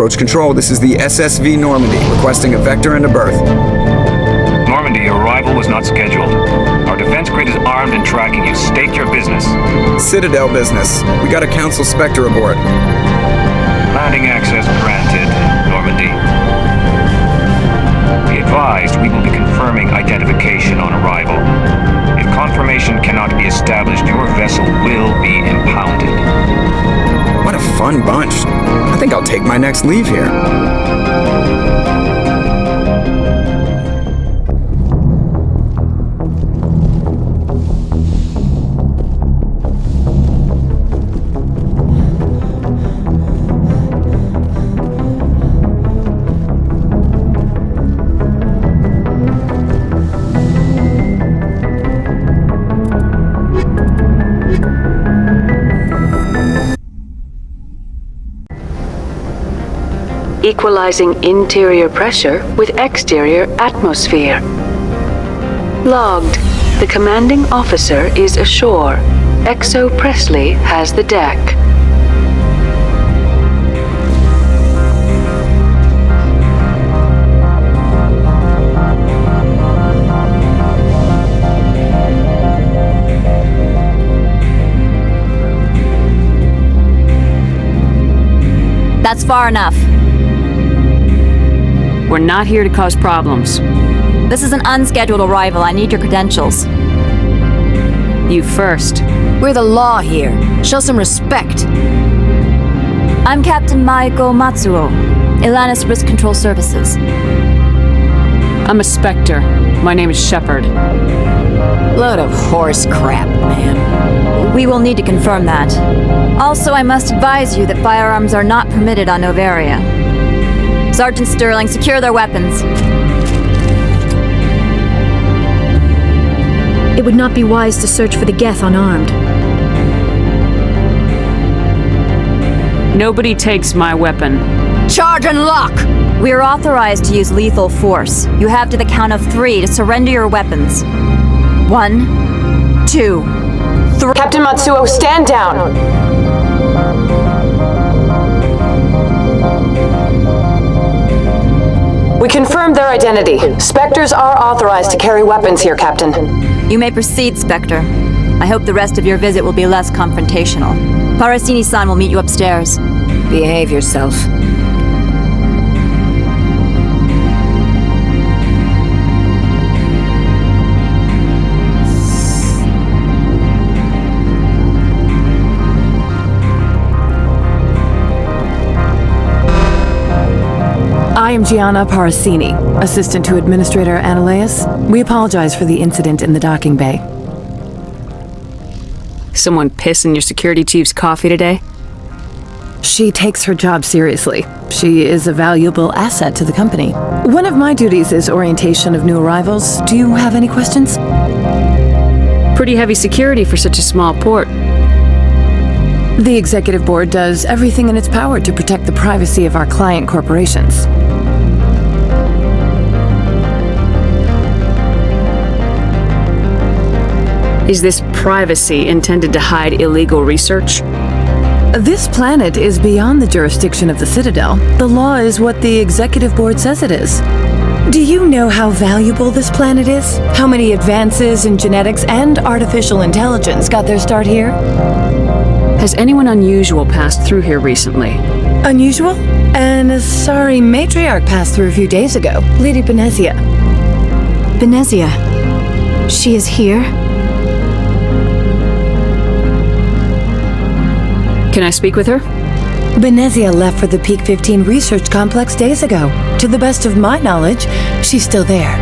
Approach control, this is the SSV Normandy, requesting a vector and a berth. Normandy, your arrival was not scheduled. Our defense grid is armed and tracking you. State your business. Citadel business. We got a Council Spectre aboard. Landing access granted, Normandy. Be advised, we will be confirming identification on arrival. If confirmation cannot be established, your vessel will be impounded. What a fun bunch. I think I'll take my next leave here. Equalizing interior pressure with exterior atmosphere. Logged. The commanding officer is ashore. XO Presley has the deck. That's far enough. We're not here to cause problems. This is an unscheduled arrival. I need your credentials. You first. We're the law here. Show some respect. I'm Captain Maiko Matsuo, Ilanis Risk Control Services. I'm a Spectre. My name is Shepard. Load of horse crap, man. We will need to confirm that. Also, I must advise you that firearms are not permitted on Noveria. Sergeant Sterling, secure their weapons. It would not be wise to search for the Geth unarmed. Nobody takes my weapon. Charge and lock! We are authorized to use lethal force. You have to the count of 3 to surrender your weapons. 1, 2, 3. Captain Matsuo, stand down! We confirmed their identity. Spectres are authorized to carry weapons here, Captain. You may proceed, Spectre. I hope the rest of your visit will be less confrontational. Parasini-san will meet you upstairs. Behave yourself. I am Gianna Parasini, assistant to Administrator Ananias. We apologize for the incident in the docking bay. Someone piss in your security chief's coffee today? She takes her job seriously. She is a valuable asset to the company. One of my duties is orientation of new arrivals. Do you have any questions? Pretty heavy security for such a small port. The Executive Board does everything in its power to protect the privacy of our client corporations. Is this privacy intended to hide illegal research? This planet is beyond the jurisdiction of the Citadel. The law is what the Executive Board says it is. Do you know how valuable this planet is? How many advances in genetics and artificial intelligence got their start here? Has anyone unusual passed through here recently? Unusual? An Asari matriarch passed through a few days ago, Lady Benezia. Benezia. She is here? Can I speak with her? Benezia left for the Peak 15 research complex days ago. To the best of my knowledge, she's still there.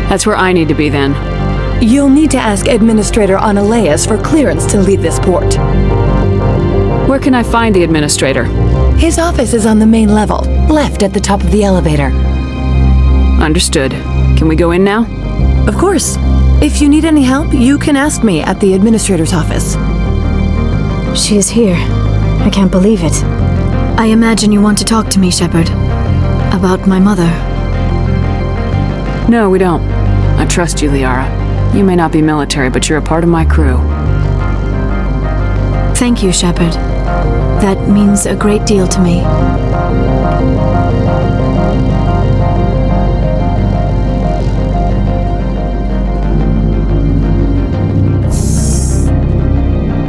That's where I need to be then. You'll need to ask Administrator Ananias for clearance to leave this port. Where can I find the Administrator? His office is on the main level, left at the top of the elevator. Understood. Can we go in now? Of course. If you need any help, you can ask me at the Administrator's office. She is here. I can't believe it. I imagine you want to talk to me, Shepard. About my mother. No, we don't. I trust you, Liara. You may not be military, but you're a part of my crew. Thank you, Shepard. That means a great deal to me.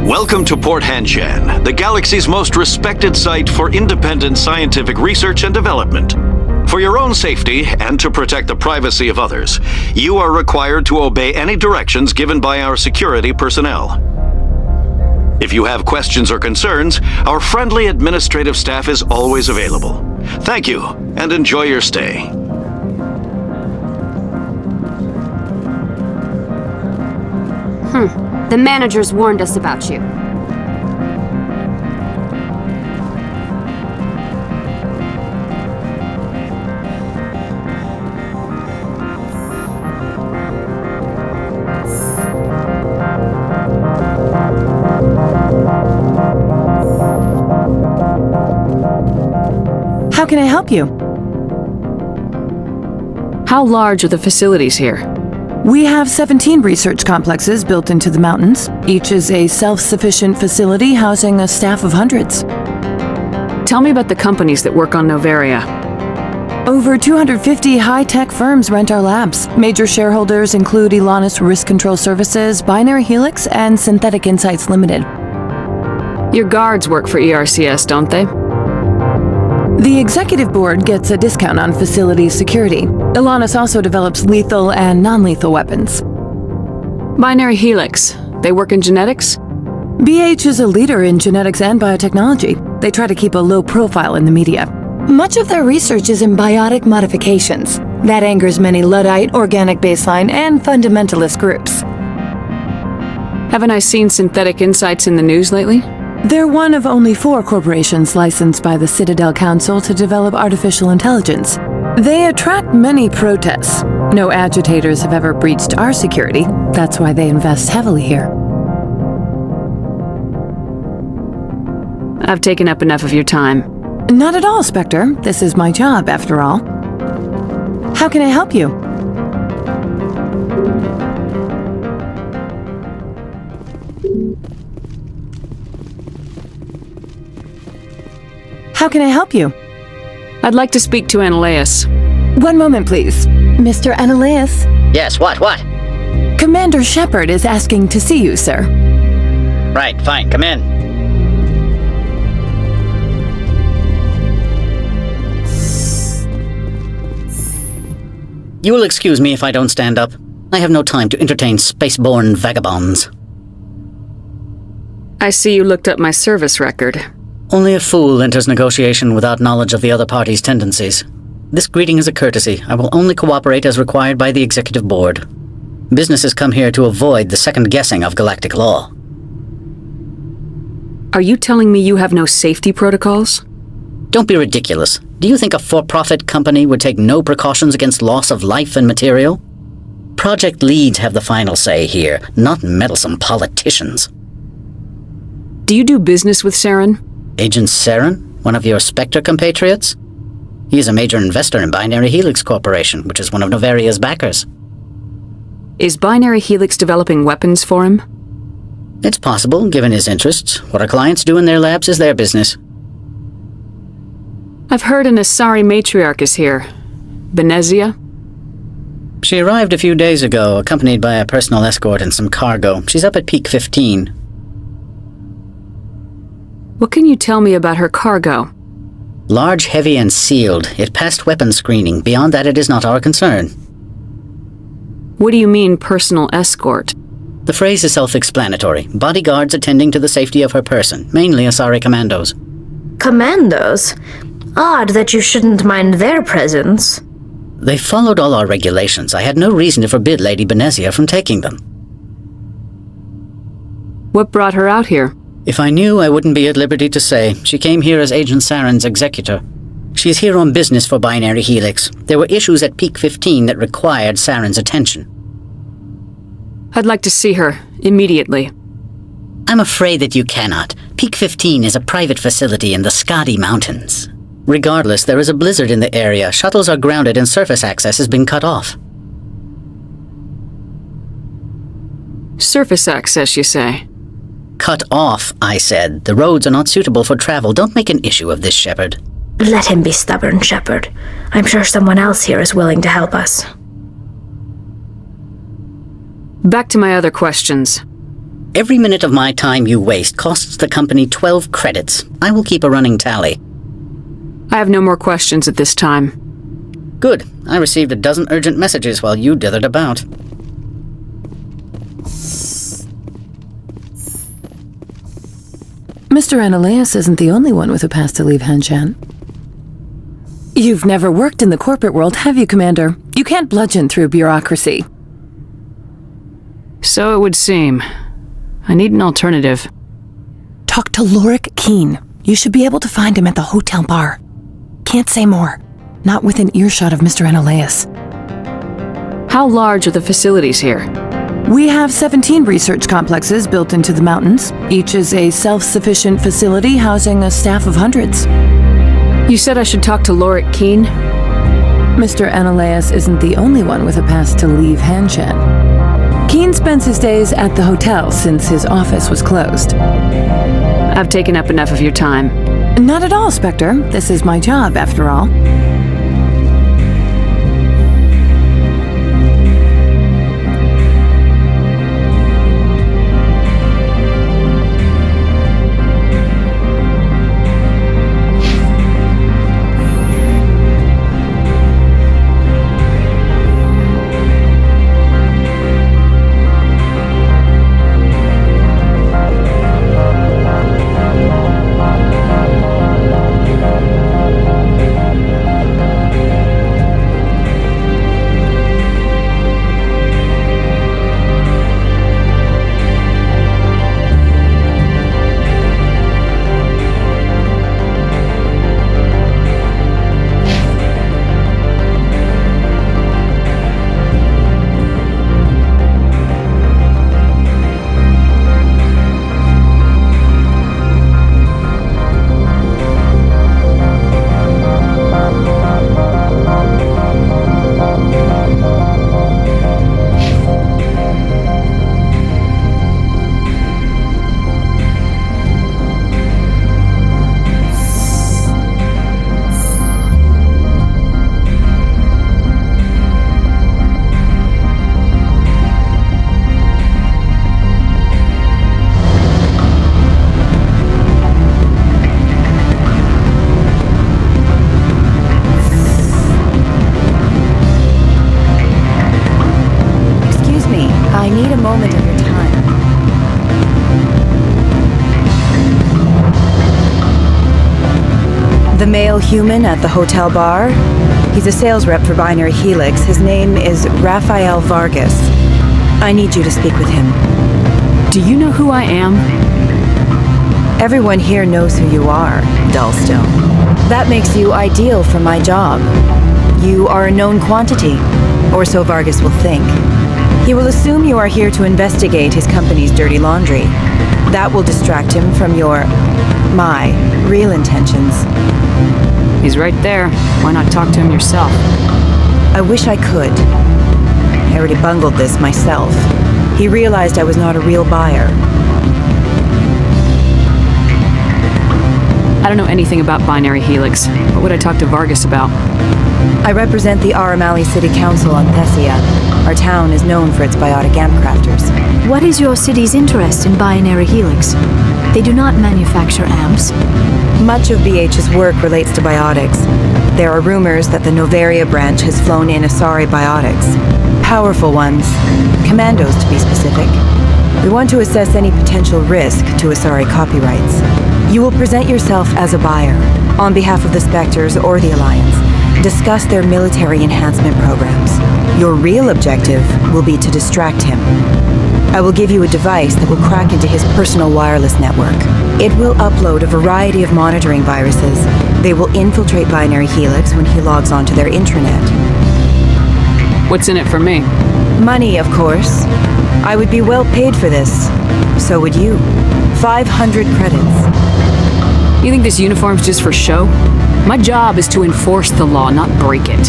Welcome to Port Hanshan, the galaxy's most respected site for independent scientific research and development. For your own safety and to protect the privacy of others, you are required to obey any directions given by our security personnel. If you have questions or concerns, our friendly administrative staff is always available. Thank you, and enjoy your stay. The managers warned us about you. How can I help you? How large are the facilities here? We have 17 research complexes built into the mountains. Each is a self-sufficient facility housing a staff of hundreds. Tell me about the companies that work on Noveria. Over 250 high-tech firms rent our labs. Major shareholders include Elanus Risk Control Services, Binary Helix, and Synthetic Insights Limited. Your guards work for ERCS, don't they? The executive board gets a discount on facility security. Elanus also develops lethal and non-lethal weapons. Binary Helix. They work in genetics? BH is a leader in genetics and biotechnology. They try to keep a low profile in the media. Much of their research is in biotic modifications. That angers many Luddite, organic baseline, and fundamentalist groups. Haven't I seen Synthetic Insights in the news lately? They're one of only 4 corporations licensed by the Citadel Council to develop artificial intelligence. They attract many protests. No agitators have ever breached our security. That's why they invest heavily here. I've taken up enough of your time. Not at all, Spectre. This is my job, after all. How can I help you? How can I help you? I'd like to speak to Ananias. One moment, please. Mr. Ananias? Yes, what? Commander Shepard is asking to see you, sir. Right, fine, come in. You will excuse me if I don't stand up. I have no time to entertain spaceborne vagabonds. I see you looked up my service record. Only a fool enters negotiation without knowledge of the other party's tendencies. This greeting is a courtesy. I will only cooperate as required by the executive board. Businesses come here to avoid the second guessing of galactic law. Are you telling me you have no safety protocols? Don't be ridiculous. Do you think a for-profit company would take no precautions against loss of life and material? Project leads have the final say here, not meddlesome politicians. Do you do business with Saren? Agent Saren? One of your Spectre compatriots? He is a major investor in Binary Helix Corporation, which is one of Noveria's backers. Is Binary Helix developing weapons for him? It's possible, given his interests. What our clients do in their labs is their business. I've heard an Asari matriarch is here. Benezia? She arrived a few days ago, accompanied by a personal escort and some cargo. She's up at Peak 15. What can you tell me about her cargo? Large, heavy, and sealed. It passed weapons screening. Beyond that, it is not our concern. What do you mean, personal escort? The phrase is self-explanatory. Bodyguards attending to the safety of her person, mainly Asari commandos. Commandos? Odd that you shouldn't mind their presence. They followed all our regulations. I had no reason to forbid Lady Benezia from taking them. What brought her out here? If I knew, I wouldn't be at liberty to say. She came here as Agent Saren's executor. She is here on business for Binary Helix. There were issues at Peak 15 that required Saren's attention. I'd like to see her, immediately. I'm afraid that you cannot. Peak 15 is a private facility in the Skadi Mountains. Regardless, there is a blizzard in the area. Shuttles are grounded and surface access has been cut off. Surface access, you say? cut off, I said. The roads are not suitable for travel. Don't make an issue of this, Shepard. Let him be stubborn, Shepard. I'm sure someone else here is willing to help us. Back to my other questions. Every minute of my time you waste costs the company 12 credits. I will keep a running tally. I have no more questions at this time. Good. I received a dozen urgent messages while you dithered about. Mr. Ananias isn't the only one with a pass to leave Hanshan. You've never worked in the corporate world, have you, Commander? You can't bludgeon through bureaucracy. So it would seem. I need an alternative. Talk to Lorik Keene. You should be able to find him at the hotel bar. Can't say more. Not within earshot of Mr. Ananias. How large are the facilities here? We have 17 research complexes built into the mountains. Each is a self-sufficient facility housing a staff of hundreds. You said I should talk to Lorik Keene? Mr. Ananias isn't the only one with a pass to leave Hanshan. Keene spends his days at the hotel since his office was closed. I've taken up enough of your time. Not at all, Spectre. This is my job, after all. The male human at the hotel bar? He's a sales rep for Binary Helix. His name is Rafael Vargas. I need you to speak with him. Do you know who I am? Everyone here knows who you are, Dullstone. That makes you ideal for my job. You are a known quantity, or so Vargas will think. He will assume you are here to investigate his company's dirty laundry. That will distract him from my real intentions. He's right there. Why not talk to him yourself? I wish I could. I already bungled this myself. He realized I was not a real buyer. I don't know anything about Binary Helix. What would I talk to Vargas about? I represent the Aramali City Council on Thessia. Our town is known for its biotic amp crafters. What is your city's interest in Binary Helix? They do not manufacture amps. Much of BH's work relates to biotics. There are rumors that the Noveria branch has flown in Asari biotics. Powerful ones. Commandos, to be specific. We want to assess any potential risk to Asari copyrights. You will present yourself as a buyer, on behalf of the Spectres or the Alliance. Discuss their military enhancement programs. Your real objective will be to distract him. I will give you a device that will crack into his personal wireless network. It will upload a variety of monitoring viruses. They will infiltrate Binary Helix when he logs onto their intranet. What's in it for me? Money, of course. I would be well paid for this. So would you. 500 credits. You think this uniform's just for show? My job is to enforce the law, not break it.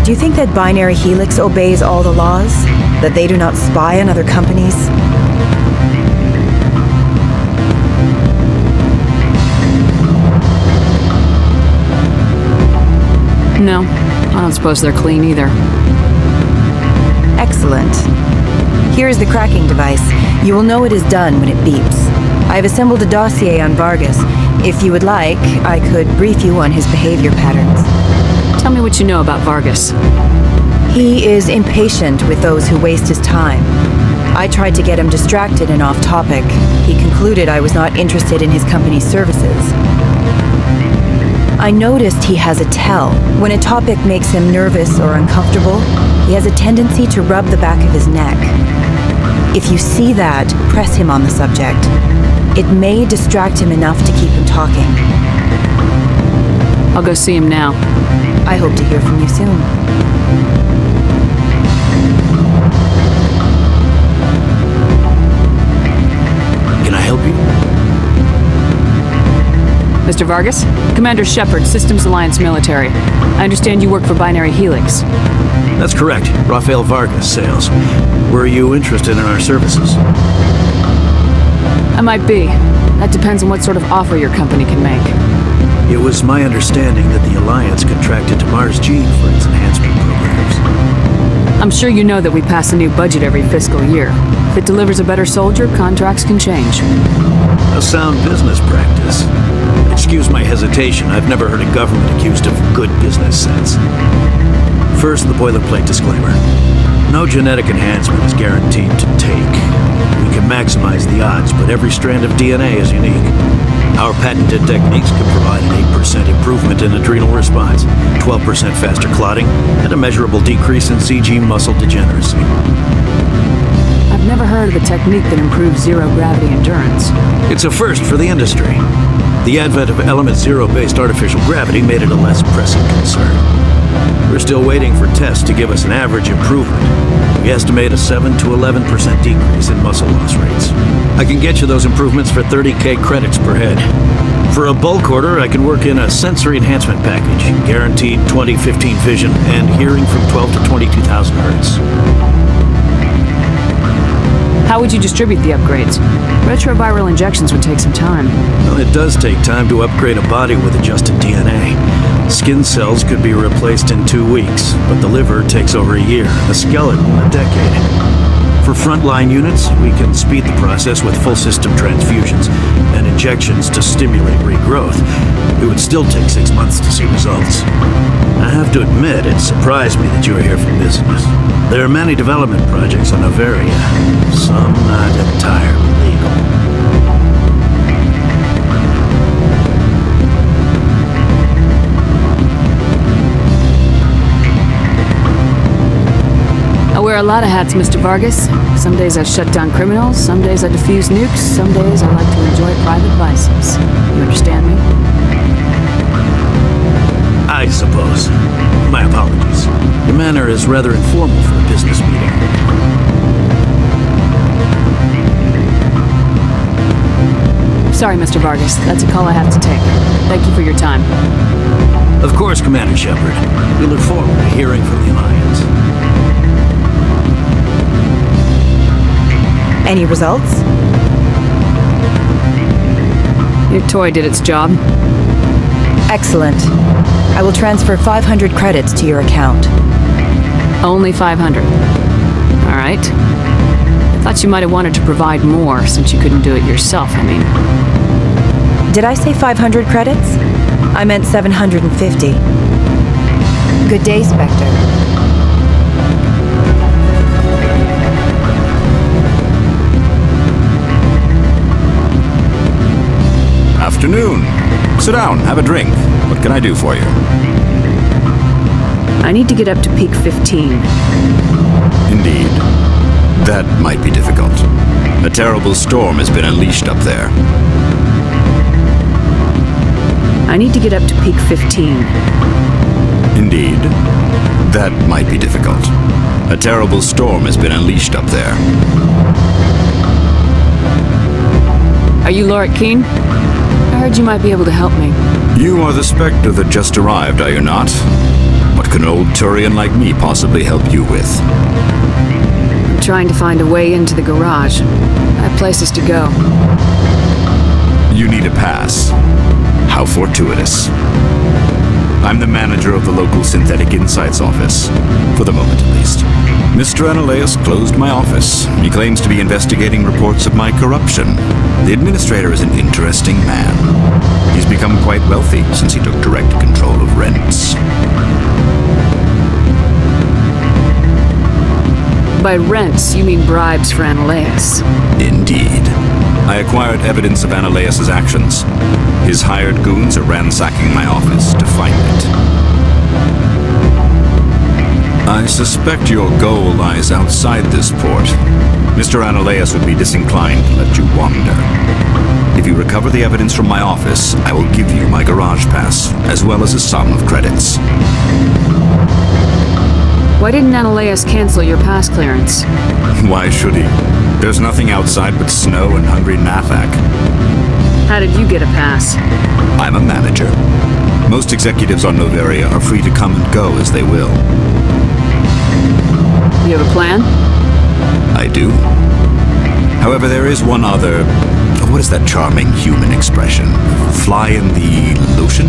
Do you think that Binary Helix obeys all the laws? That they do not spy on other companies? No, I don't suppose they're clean either. Excellent. Here is the cracking device. You will know it is done when it beeps. I have assembled a dossier on Vargas. If you would like, I could brief you on his behavior patterns. Tell me what you know about Vargas. He is impatient with those who waste his time. I tried to get him distracted and off topic. He concluded I was not interested in his company's services. I noticed he has a tell. When a topic makes him nervous or uncomfortable, he has a tendency to rub the back of his neck. If you see that, press him on the subject. It may distract him enough to keep him talking. I'll go see him now. I hope to hear from you soon. Can I help you? Mr. Vargas? Commander Shepard, Systems Alliance Military. I understand you work for Binary Helix. That's correct. Rafael Vargas, sales. Were you interested in our services? I might be. That depends on what sort of offer your company can make. It was my understanding that the Alliance contracted to Mars G for its enhancement programs. I'm sure you know that we pass a new budget every fiscal year. If it delivers a better soldier, contracts can change. A sound business practice. Excuse my hesitation, I've never heard a government accused of good business sense. First, the boilerplate disclaimer. No genetic enhancement is guaranteed to take. We can maximize the odds, but every strand of DNA is unique. Our patented techniques can provide an 8% improvement in adrenal response, 12% faster clotting, and a measurable decrease in CG muscle degeneracy. I've never heard of a technique that improves zero-gravity endurance. It's a first for the industry. The advent of element zero-based artificial gravity made it a less pressing concern. We're still waiting for tests to give us an average improvement. We estimate a 7 to 11% decrease in muscle loss rates. I can get you those improvements for 30K credits per head. For a bulk order, I can work in a sensory enhancement package, guaranteed 20/15 vision and hearing from 12 to 22,000 hertz. How would you distribute the upgrades? Retroviral injections would take some time. Well, it does take time to upgrade a body with adjusted DNA. Skin cells could be replaced in 2 weeks, but the liver takes over a year, the skeleton a decade. For frontline units, we can speed the process with full system transfusions and injections to stimulate regrowth. It would still take 6 months to see results. I have to admit, it surprised me that you are here for business. There are many development projects on Noveria, some not entirely legal. I wear a lot of hats, Mr. Vargas. Some days I shut down criminals, some days I defuse nukes, some days I like to enjoy private vices. You understand me? I suppose. My apologies. Your manner is rather informal for a business meeting. Sorry, Mr. Vargas. That's a call I have to take. Thank you for your time. Of course, Commander Shepard. We look forward to hearing from the Alliance. Any results? Your toy did its job. Excellent. I will transfer 500 credits to your account. Only 500. All right. I thought you might have wanted to provide more since you couldn't do it yourself, I mean. Did I say 500 credits? I meant 750. Good day, Spectre. Afternoon. Sit down, have a drink. What can I do for you? I need to get up to peak 15. Indeed. That might be difficult. A terrible storm has been unleashed up there. I need to get up to peak 15. Indeed. That might be difficult. A terrible storm has been unleashed up there. Are you Lorik Keen? I heard you might be able to help me. You are the Spectre that just arrived, are you not? What can an old Turian like me possibly help you with? I'm trying to find a way into the garage. I have places to go. You need a pass. How fortuitous. I'm the manager of the local Synthetic Insights office. For the moment, at least. Mr. Analaeus closed my office. He claims to be investigating reports of my corruption. The administrator is an interesting man. He's become quite wealthy since he took direct control of rents. By rents, you mean bribes for Analaeus. Indeed. I acquired evidence of Analaeus' actions. His hired goons are ransacking my office to find it. I suspect your goal lies outside this port. Mr. Analaeus would be disinclined to let you wander. If you recover the evidence from my office, I will give you my garage pass, as well as a sum of credits. Why didn't Analaeus cancel your pass clearance? Why should he? There's nothing outside but snow and hungry Nathak. How did you get a pass? I'm a manager. Most executives on Noveria are free to come and go as they will. You have a plan? I do. However, there is one other... What is that charming human expression? Fly in the lotion?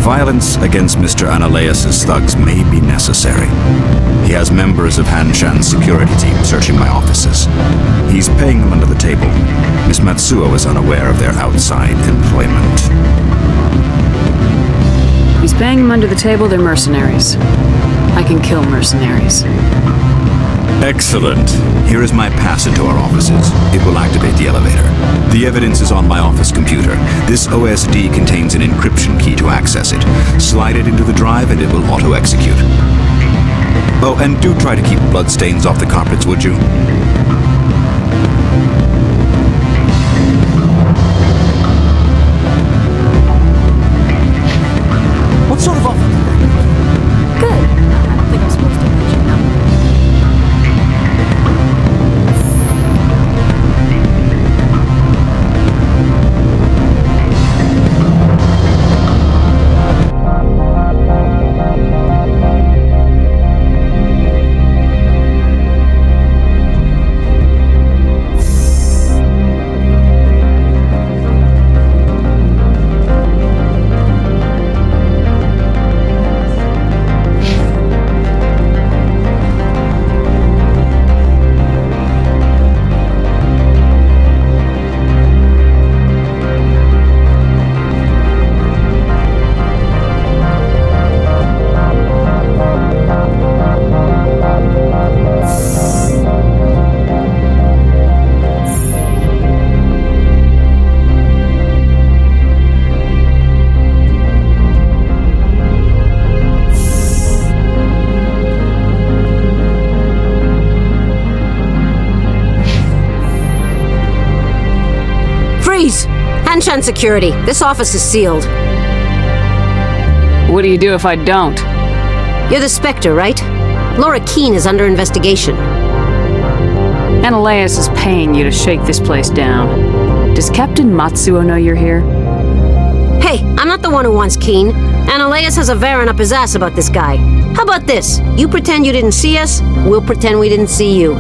Violence against Mr. Analaeus' thugs may be necessary. He has members of Hanshan's security team searching my offices. He's paying them under the table. Miss Matsuo is unaware of their outside employment. He's paying them under the table, they're mercenaries. I can kill mercenaries. Excellent. Here is my pass into our offices. It will activate the elevator. The evidence is on my office computer. This OSD contains an encryption key to access it. Slide it into the drive and it will auto-execute. Oh, and do try to keep bloodstains off the carpets, would you? What sort of offer? Good. I don't think I'm supposed to mention that. Hanshan security. This office is sealed. What do you do if I don't? You're the Spectre, right? Laura Keene is under investigation. Analaeus is paying you to shake this place down. Does Captain Matsuo know you're here? Hey, I'm not the one who wants Keene. Analaeus has a Varen up his ass about this guy. How about this? You pretend you didn't see us, we'll pretend we didn't see you.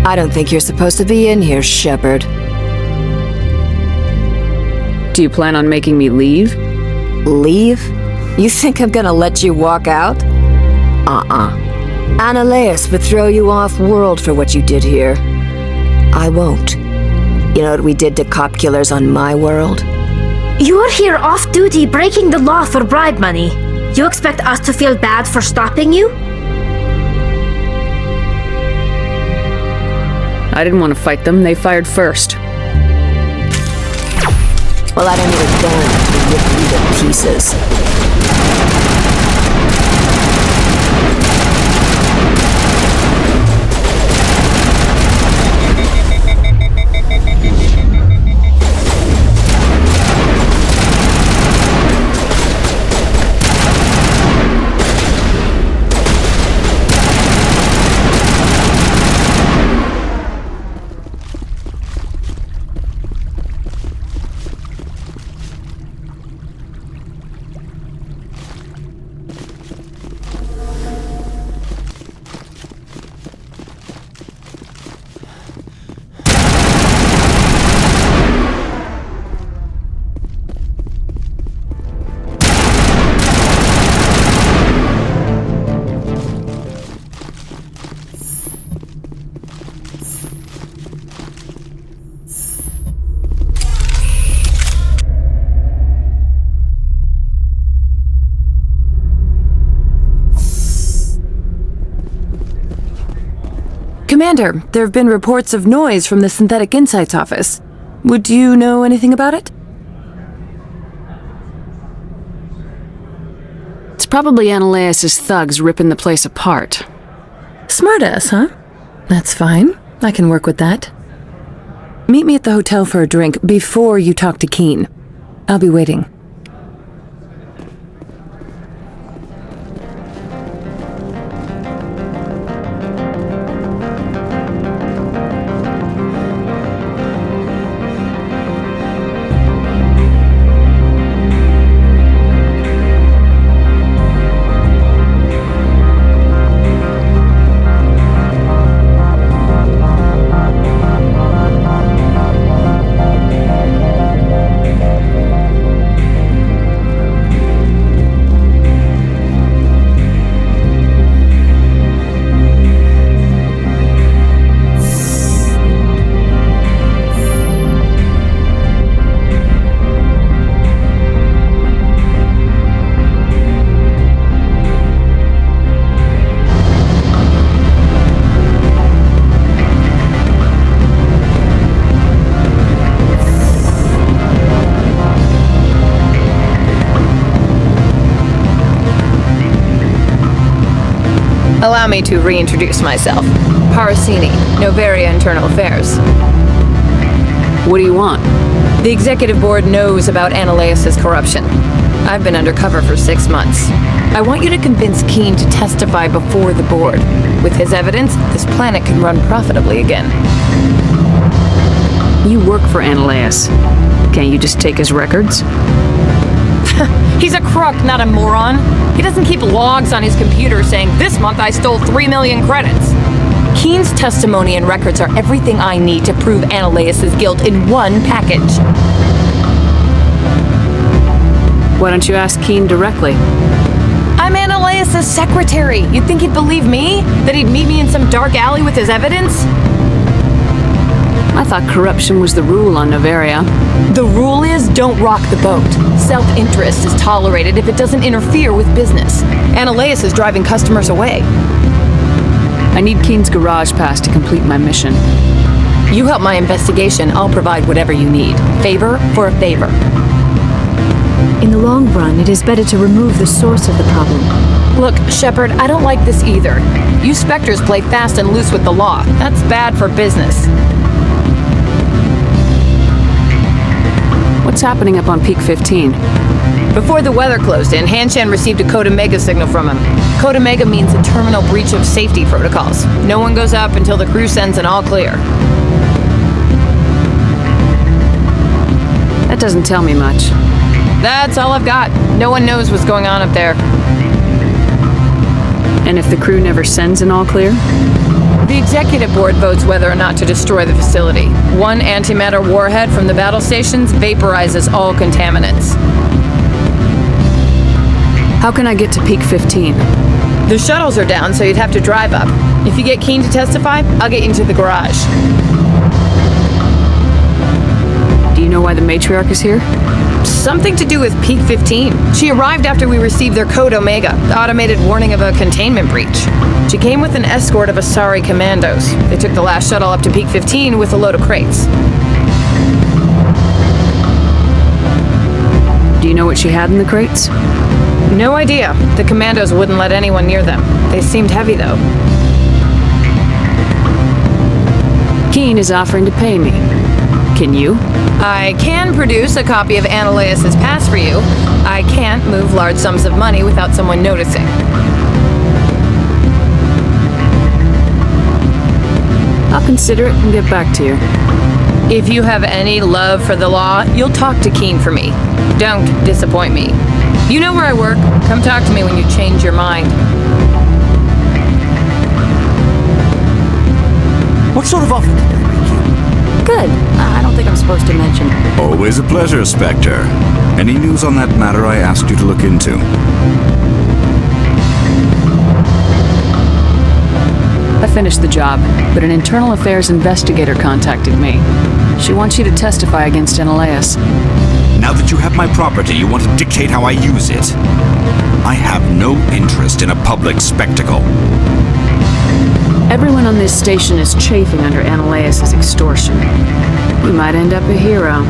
I don't think you're supposed to be in here, Shepard. Do you plan on making me leave? Leave? You think I'm gonna let you walk out? Ananias would throw you off-world for what you did here. I won't. You know what we did to cop killers on my world? You're here off-duty breaking the law for bribe money. You expect us to feel bad for stopping you? I didn't want to fight them. They fired first. Well, I don't need a gun to rip you to pieces. Commander, there have been reports of noise from the Synthetic Insights office. Would you know anything about it? It's probably Ananias' thugs ripping the place apart. Smartass, huh? That's fine. I can work with that. Meet me at the hotel for a drink before you talk to Keen. I'll be waiting. Allow me to reintroduce myself. Parasini, Noveria Internal Affairs. What do you want? The Executive Board knows about Ananias' corruption. I've been undercover for 6 months. I want you to convince Keen to testify before the board. With his evidence, this planet can run profitably again. You work for Ananias. Can't you just take his records? He's a crook, not a moron. He doesn't keep logs on his computer saying, "This month I stole 3 million credits." Keen's testimony and records are everything I need to prove Ananias' guilt in one package. Why don't you ask Keen directly? I'm Ananias' secretary. You'd think he'd believe me? That he'd meet me in some dark alley with his evidence? I thought corruption was the rule on Noveria. The rule is don't rock the boat. Self-interest is tolerated if it doesn't interfere with business. Ananias is driving customers away. I need Keen's garage pass to complete my mission. You help my investigation, I'll provide whatever you need. Favor for a favor. In the long run, it is better to remove the source of the problem. Look, Shepard, I don't like this either. You Spectres play fast and loose with the law. That's bad for business. What's happening up on Peak 15? Before the weather closed in, Hanshan received a Code Omega signal from him. Code Omega means a terminal breach of safety protocols. No one goes up until the crew sends an all clear. That doesn't tell me much. That's all I've got. No one knows what's going on up there. And if the crew never sends an all clear? The executive board votes whether or not to destroy the facility. One antimatter warhead from the battle stations vaporizes all contaminants. How can I get to Peak 15? The shuttles are down, so you'd have to drive up. If you get Keen to testify, I'll get you into the garage. Do you know why the matriarch is here? Something to do with Peak 15. She arrived after we received their Code Omega, the automated warning of a containment breach. She came with an escort of Asari commandos. They took the last shuttle up to Peak 15 with a load of crates. Do you know what she had in the crates? No idea. The commandos wouldn't let anyone near them. They seemed heavy, though. Keen is offering to pay me. Can you? I can produce a copy of Ananias' pass for you. I can't move large sums of money without someone noticing. I'll consider it and get back to you. If you have any love for the law, you'll talk to Keen for me. Don't disappoint me. You know where I work. Come talk to me when you change your mind. What sort of offer did they make you? Good. I don't think I'm supposed to mention. Always a pleasure, Spectre. Any news on that matter I asked you to look into? I finished the job, but an internal affairs investigator contacted me. She wants you to testify against Ananias. Now that you have my property, you want to dictate how I use it. I have no interest in a public spectacle. Everyone on this station is chafing under Ananias' extortion. You might end up a hero.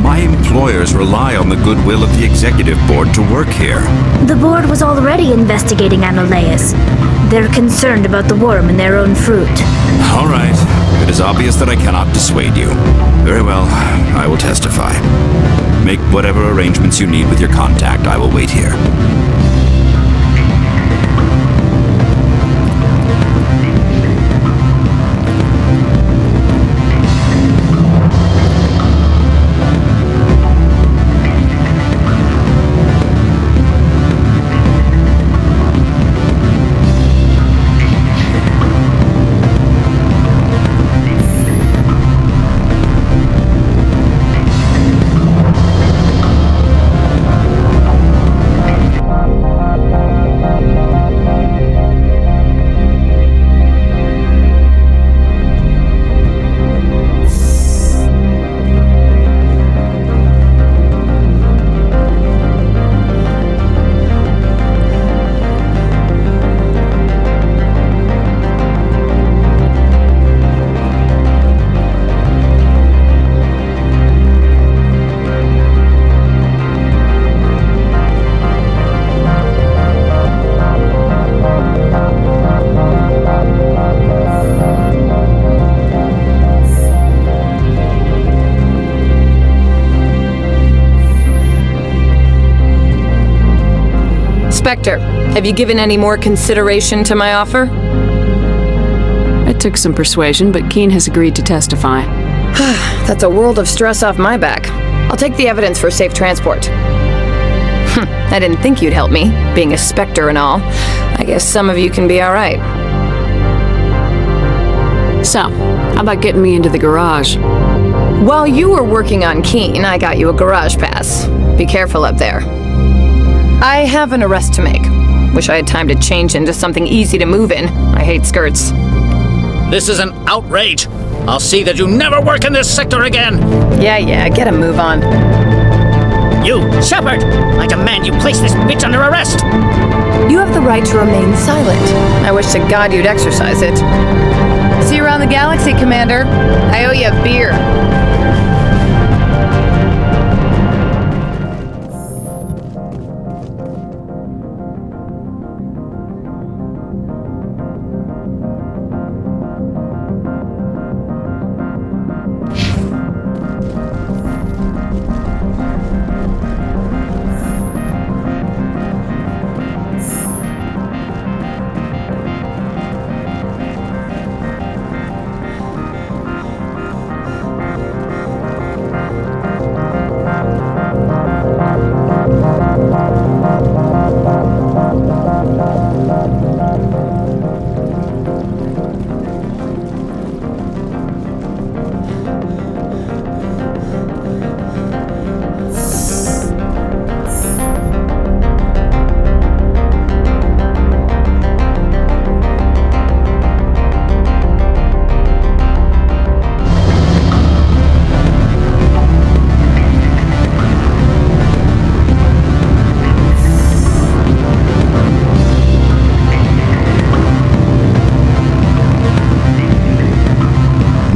My employers rely on the goodwill of the executive board to work here. The board was already investigating Ananias. They're concerned about the worm in their own fruit. All right. It is obvious that I cannot dissuade you. Very well, I will testify. Make whatever arrangements you need with your contact. I will wait here. Spectre, have you given any more consideration to my offer? It took some persuasion, but Keen has agreed to testify. That's a world of stress off my back. I'll take the evidence for safe transport. I didn't think you'd help me, being a Spectre and all. I guess some of you can be alright. So, how about getting me into the garage? While you were working on Keen, I got you a garage pass. Be careful up there. I have an arrest to make. Wish I had time to change into something easy to move in. I hate skirts. This is an outrage. I'll see that you never work in this sector again. Yeah, get a move on. You, Shepard! I demand you place this bitch under arrest! You have the right to remain silent. I wish to God you'd exercise it. See you around the galaxy, Commander. I owe you a beer.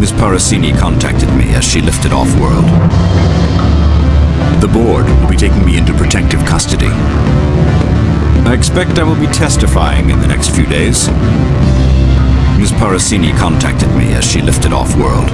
Ms. Parasini contacted me as she lifted off-world. The board will be taking me into protective custody. I expect I will be testifying in the next few days. Ms. Parasini contacted me as she lifted off-world.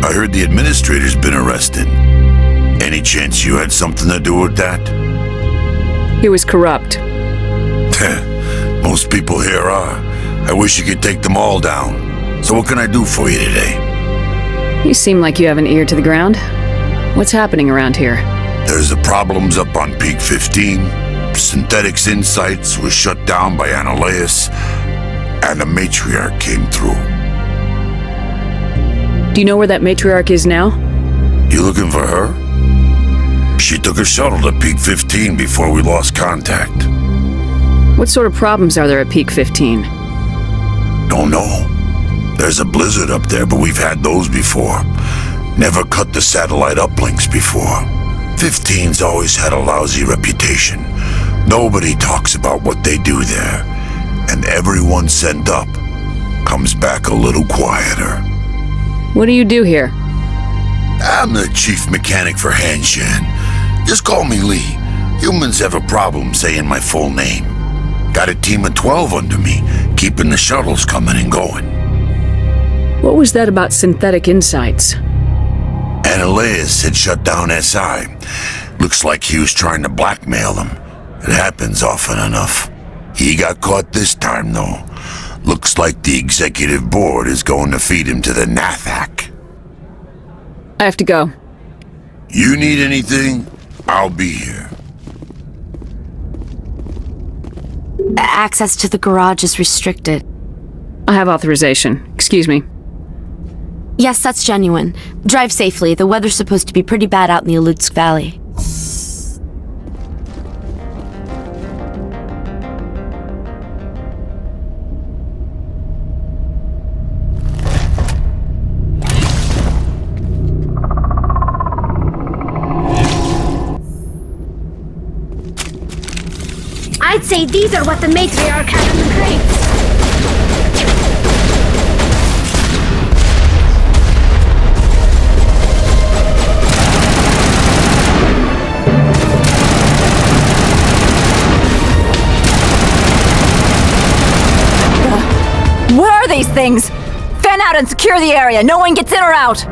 I heard the administrator's been arrested. Any chance you had something to do with that? He was corrupt. Most people here are. I wish you could take them all down. So what can I do for you today? You seem like you have an ear to the ground. What's happening around here? There's the problems up on Peak 15. Synthetics Insights was shut down by Ananias, and the matriarch came through. Do you know where that matriarch is now? You looking for her? She took a shuttle to Peak 15 before we lost contact. What sort of problems are there at Peak 15? Don't know. There's a blizzard up there, but we've had those before. Never cut the satellite uplinks before. 15's always had a lousy reputation. Nobody talks about what they do there. And everyone sent up comes back a little quieter. What do you do here? I'm the chief mechanic for Hanshan. Just call me Lee. Humans have a problem saying my full name. Got a team of 12 under me, keeping the shuttles coming and going. What was that about Synthetic Insights? Ananias had shut down SI. Looks like he was trying to blackmail them. It happens often enough. He got caught this time, though. Looks like the executive board is going to feed him to the Nathak. I have to go. You need anything? I'll be here. Access to the garage is restricted. I have authorization. Excuse me. Yes, that's genuine. Drive safely. The weather's supposed to be pretty bad out in the Alutsk Valley. I'd say these are what the matriarch had in the crates. Where are these things? Fan out and secure the area. No one gets in or out.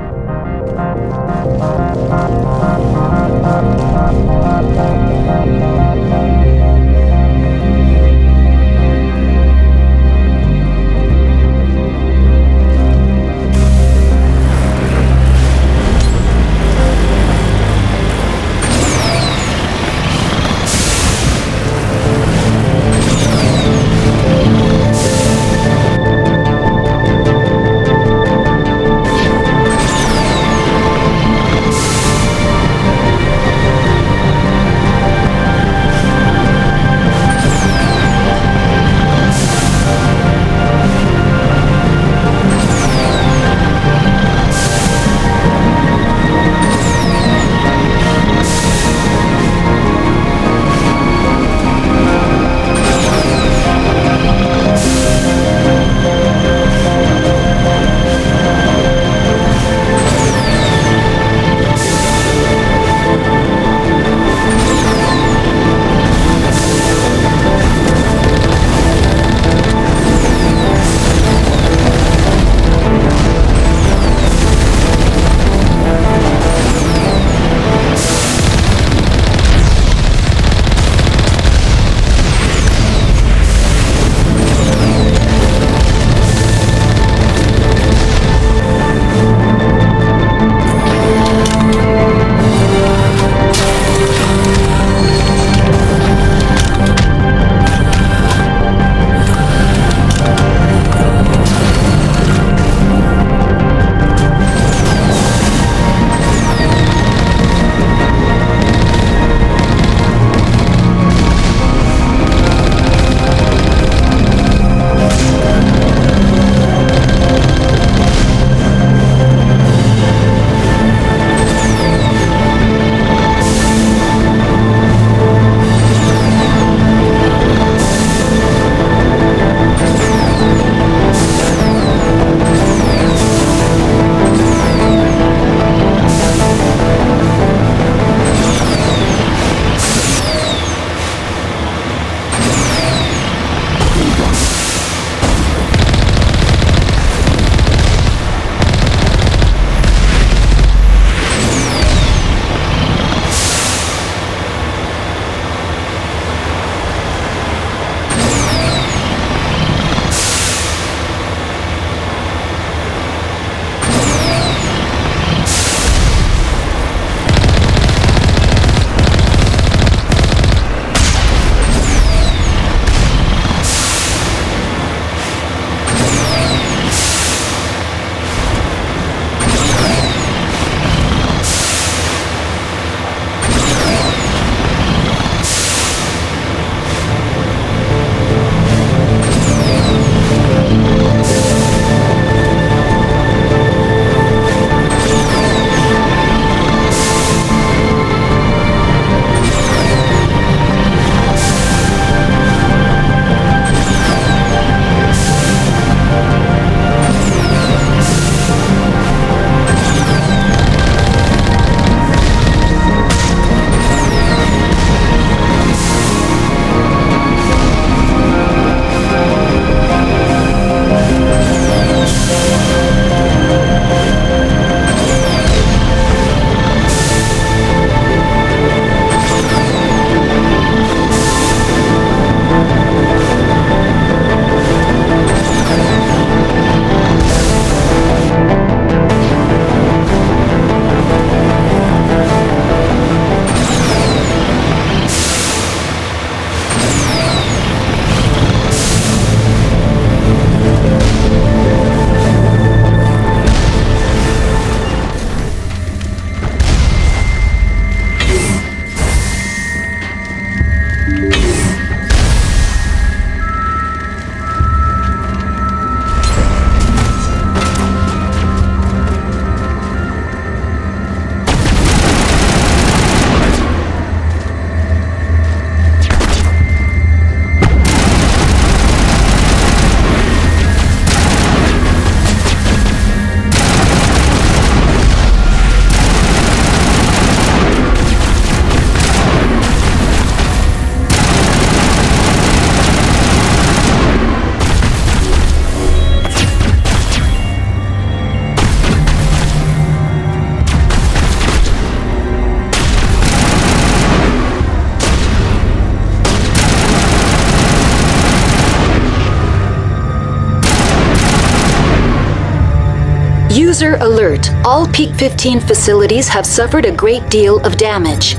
User alert. All Peak 15 facilities have suffered a great deal of damage.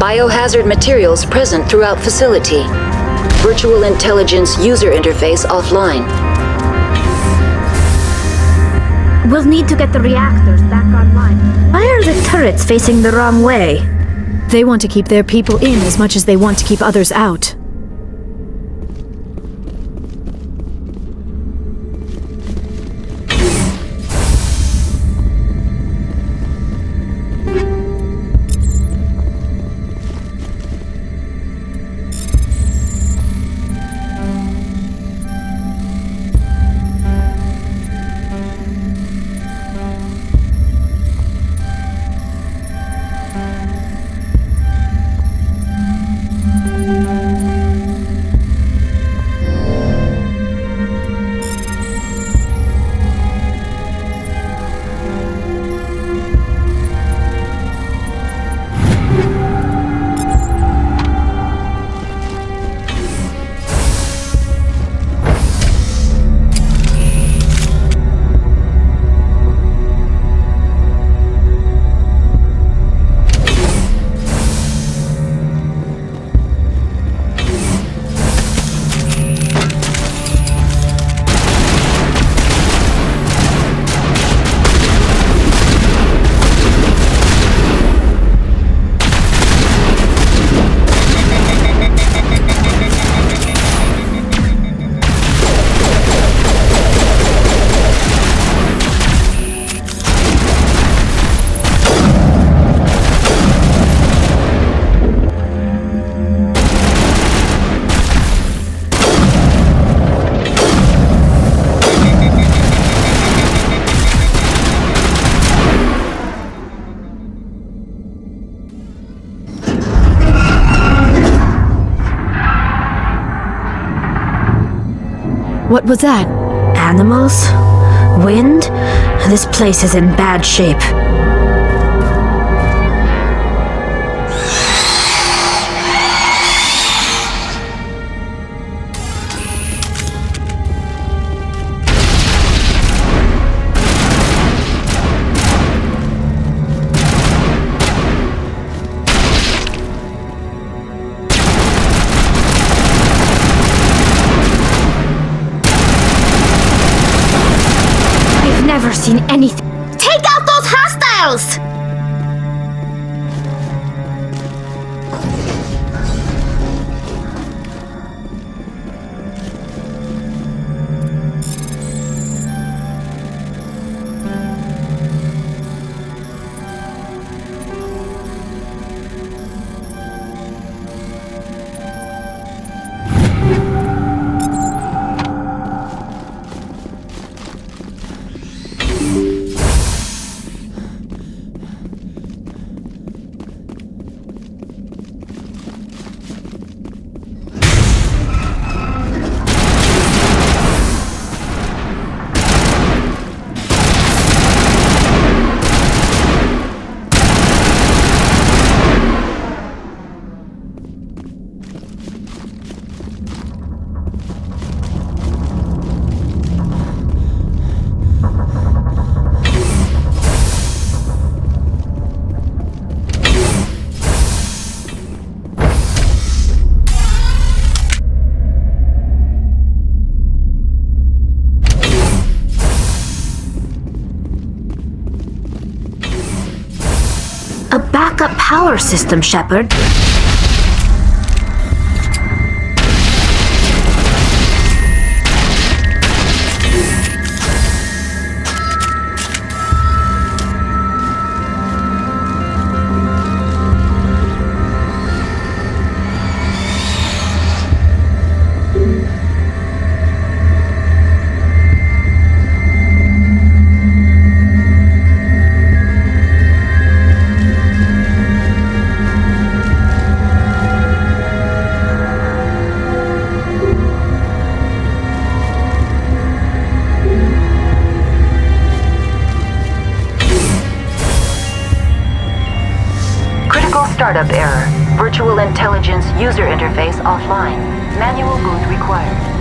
Biohazard materials present throughout facility. Virtual intelligence user interface offline. We'll need to get the reactors back online. Why are the turrets facing the wrong way? They want to keep their people in as much as they want to keep others out. What was that? Animals? Wind? This place is in bad shape. Never seen anything. Take out those hostiles! A backup power system, Shepard. Startup error. Virtual intelligence user interface offline. Manual boot required.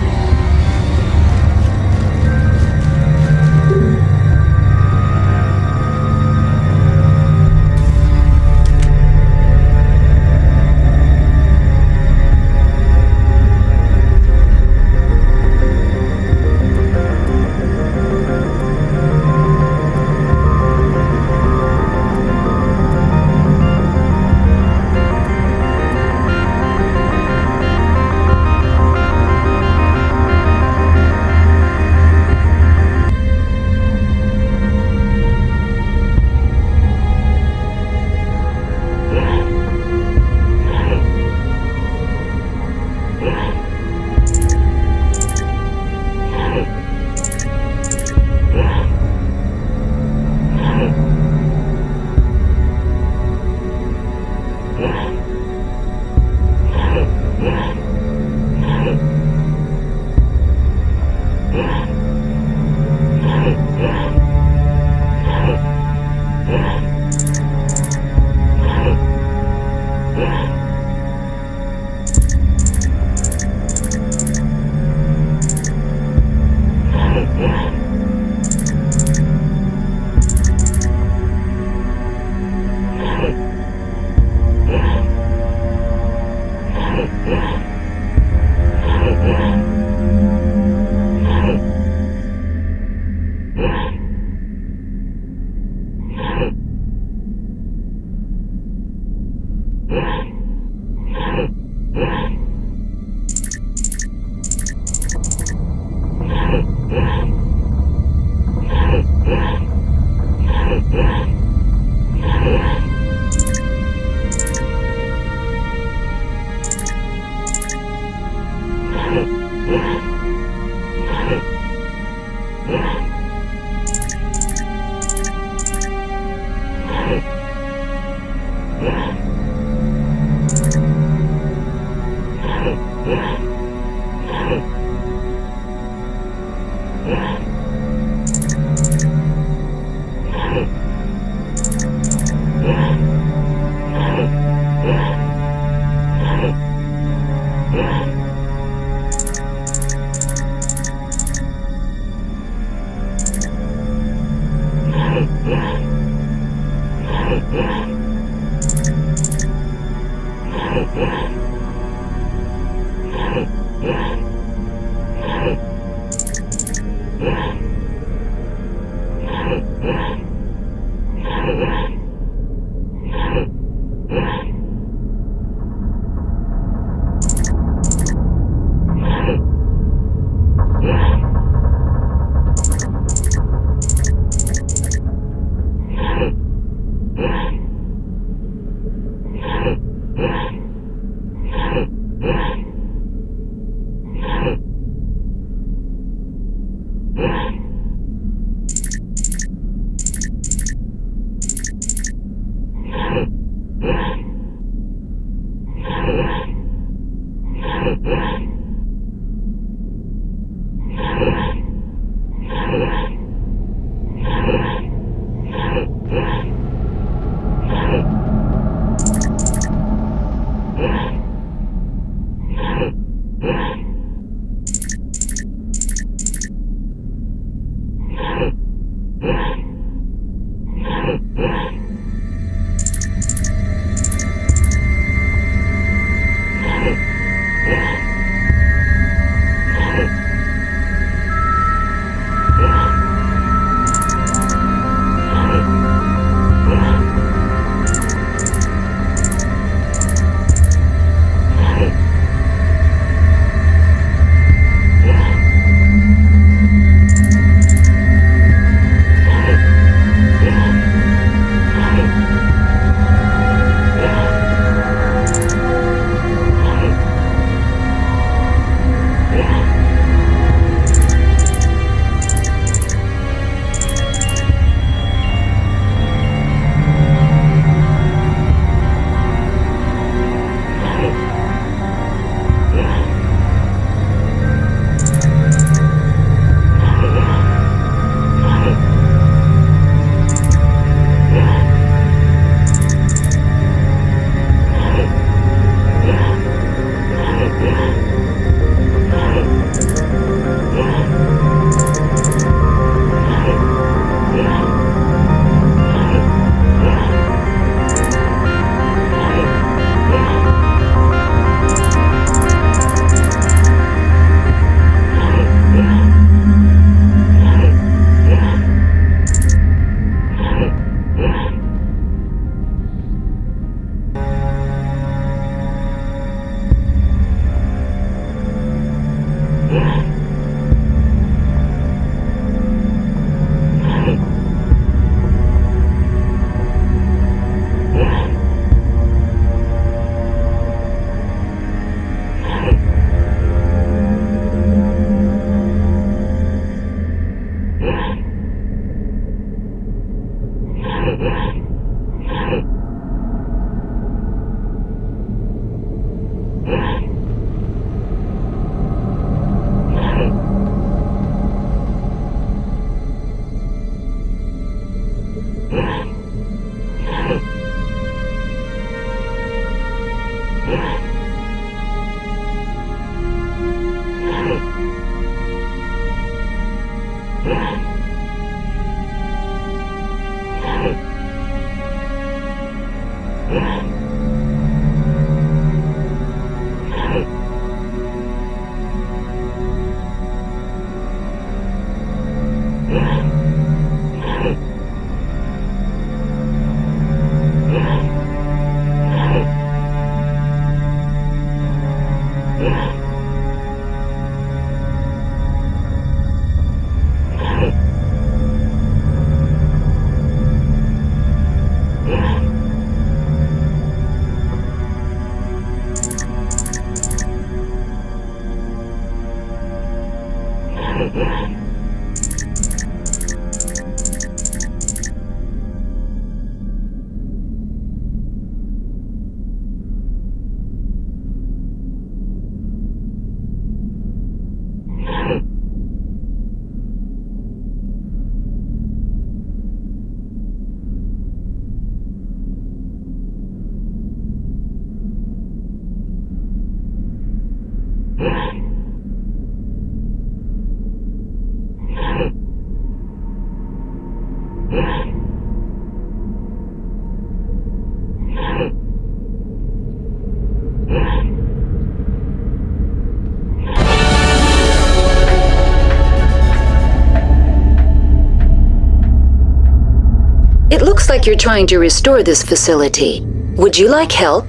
It looks like you're trying to restore this facility. Would you like help?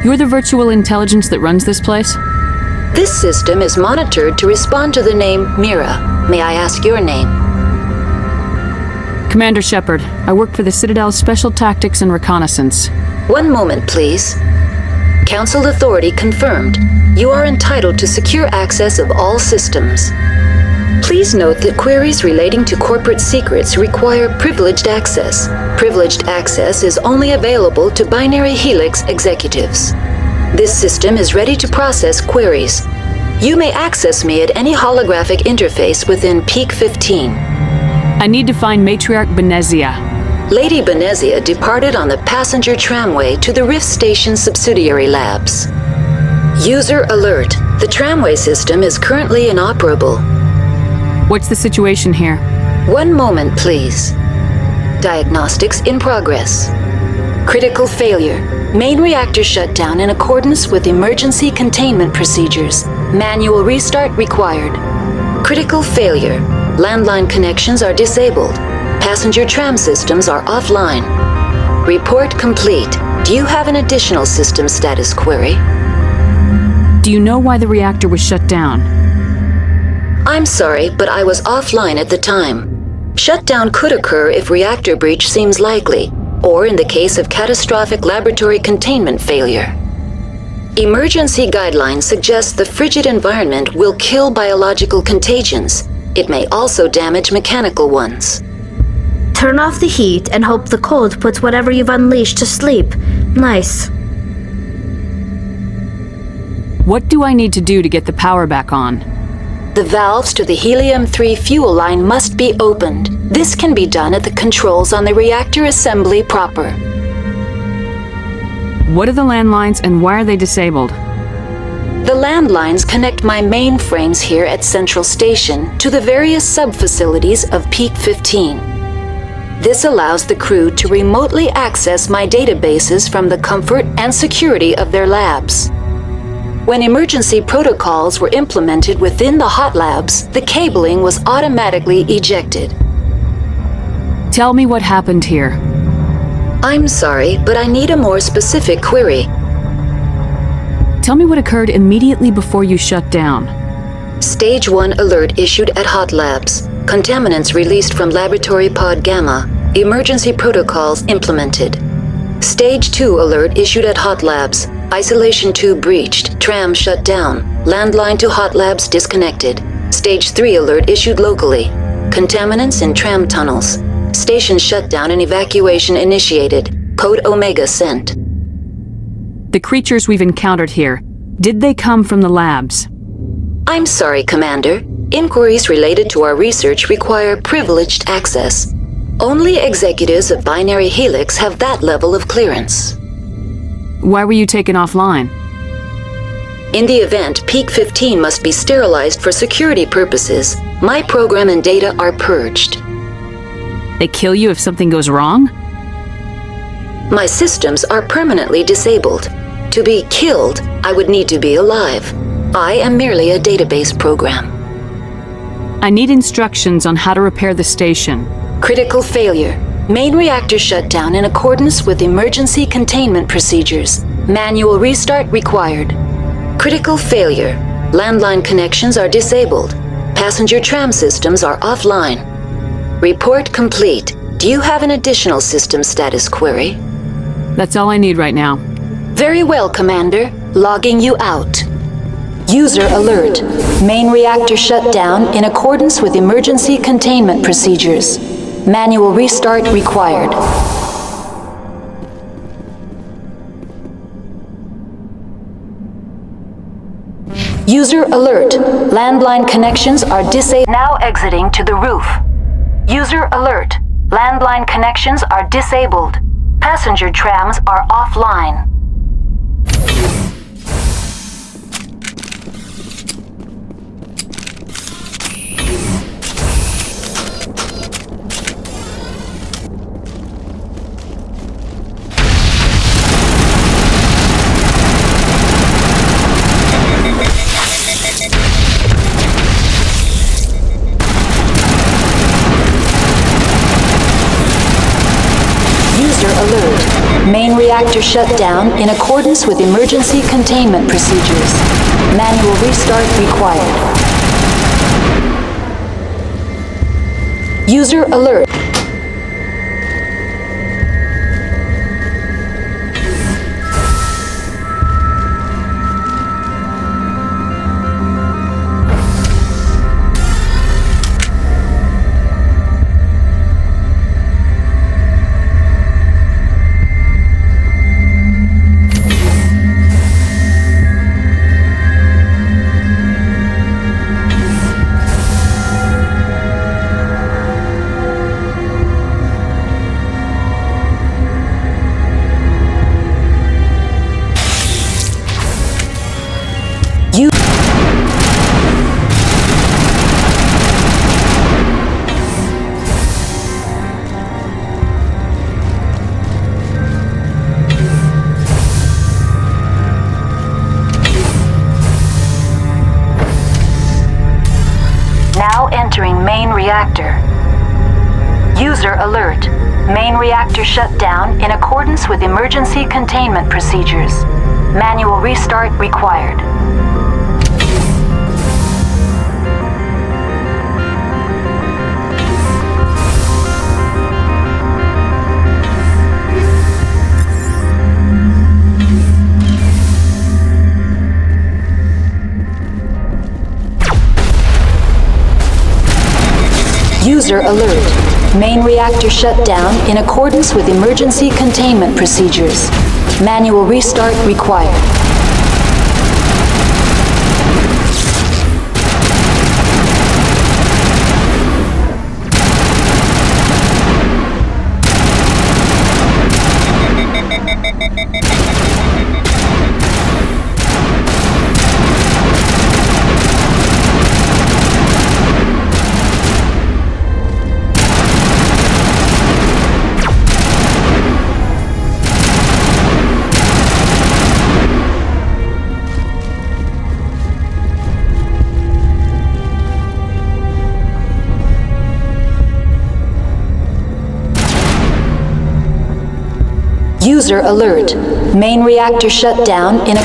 You're the virtual intelligence that runs this place? This system is monitored to respond to the name Mira. May I ask your name? Commander Shepard. I work for the Citadel's Special Tactics and Reconnaissance. One moment, please. Council authority confirmed. You are entitled to secure access of all systems. Please note that queries relating to corporate secrets require privileged access. Privileged access is only available to Binary Helix executives. This system is ready to process queries. You may access me at any holographic interface within Peak 15. I need to find Matriarch Benezia. Lady Benezia departed on the passenger tramway to the Rift Station subsidiary labs. User alert. The tramway system is currently inoperable. What's the situation here? One moment, please. Diagnostics in progress. Critical failure. Main reactor shut down in accordance with emergency containment procedures. Manual restart required. Critical failure. Landline connections are disabled. Passenger tram systems are offline. Report complete. Do you have an additional system status query? Do you know why the reactor was shut down? I'm sorry, but I was offline at the time. Shutdown could occur if reactor breach seems likely, or in the case of catastrophic laboratory containment failure. Emergency guidelines suggest the frigid environment will kill biological contagions. It may also damage mechanical ones. Turn off the heat and hope the cold puts whatever you've unleashed to sleep. Nice. What do I need to do to get the power back on? The valves to the helium-3 fuel line must be opened. This can be done at the controls on the reactor assembly proper. What are the landlines and why are they disabled? The landlines connect my mainframes here at Central Station to the various sub-facilities of Peak 15. This allows the crew to remotely access my databases from the comfort and security of their labs. When emergency protocols were implemented within the hot labs, the cabling was automatically ejected. Tell me what happened here. I'm sorry, but I need a more specific query. Tell me what occurred immediately before you shut down. Stage 1 alert issued at hot labs. Contaminants released from Laboratory Pod Gamma. Emergency protocols implemented. Stage 2 alert issued at hot labs. Isolation tube breached. Tram shut down. Landline to hot labs disconnected. Stage 3 alert issued locally. Contaminants in tram tunnels. Station shutdown and evacuation initiated. Code Omega sent. The creatures we've encountered here, did they come from the labs? I'm sorry, Commander. Inquiries related to our research require privileged access. Only executives of Binary Helix have that level of clearance. Why were you taken offline? In the event, Peak 15 must be sterilized for security purposes. My program and data are purged. They kill you if something goes wrong? My systems are permanently disabled. To be killed, I would need to be alive. I am merely a database program. I need instructions on how to repair the station. Critical failure. Main reactor shutdown in accordance with emergency containment procedures. Manual restart required. Critical failure. Landline connections are disabled. Passenger tram systems are offline. Report complete. Do you have an additional system status query? That's all I need right now. Very well, Commander. Logging you out. User alert. Main reactor shut down in accordance with emergency containment procedures. Manual restart required. User alert. Landline connections are disabled. Now exiting to the roof. User alert. Landline connections are disabled. Passenger trams are offline. Alert. Main reactor shut down in accordance with emergency containment procedures. Manual restart required. User alert. Entering main reactor. User alert. Main reactor shut down in accordance with emergency containment procedures. Manual restart required. User alert. Main reactor shut down in accordance with emergency containment procedures. Manual restart required. User alert. Main reactor shut down in a...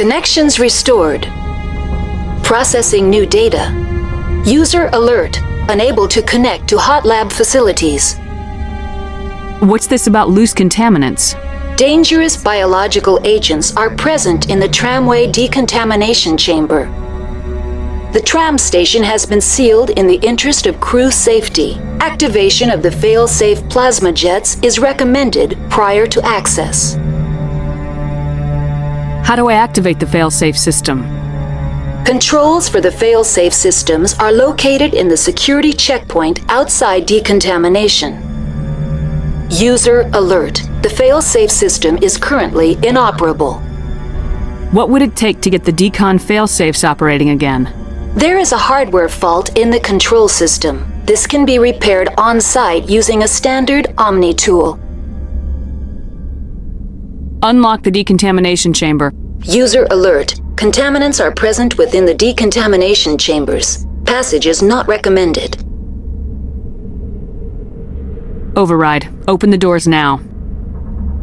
Connections restored. Processing new data. User alert. Unable to connect to hot lab facilities. What's this about loose contaminants? Dangerous biological agents are present in the tramway decontamination chamber. The tram station has been sealed in the interest of crew safety. Activation of the fail-safe plasma jets is recommended prior to access. How do I activate the fail-safe system? Controls for the fail-safe systems are located in the security checkpoint outside decontamination. User alert. The fail-safe system is currently inoperable. What would it take to get the decon fail-safes operating again? There is a hardware fault in the control system. This can be repaired on-site using a standard Omni tool. Unlock the decontamination chamber. User alert. Contaminants are present within the decontamination chambers. Passage is not recommended. Override. Open the doors now.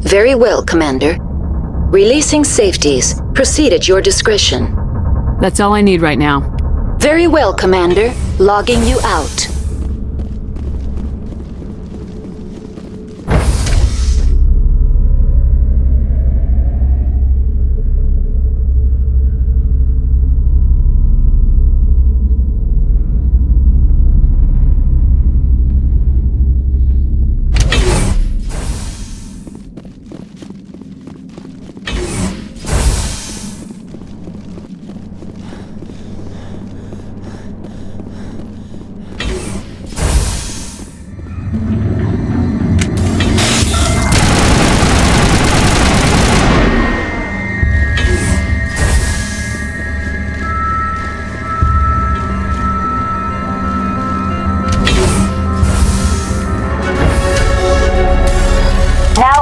Very well, Commander. Releasing safeties. Proceed at your discretion. That's all I need right now. Very well, Commander. Logging you out.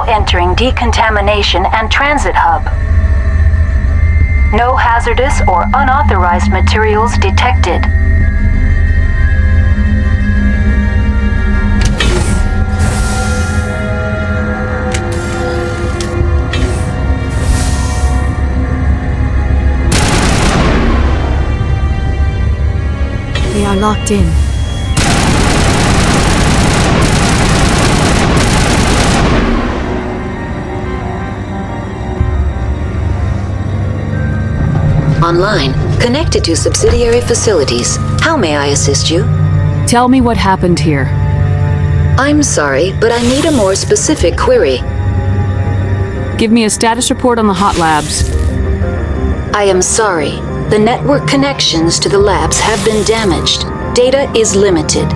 Entering decontamination and transit hub. No hazardous or unauthorized materials detected. We are locked in. Online, connected to subsidiary facilities. How may I assist you? Tell me what happened here. I'm sorry, but I need a more specific query. Give me a status report on the hot labs. I am sorry. The network connections to the labs have been damaged. Data is limited.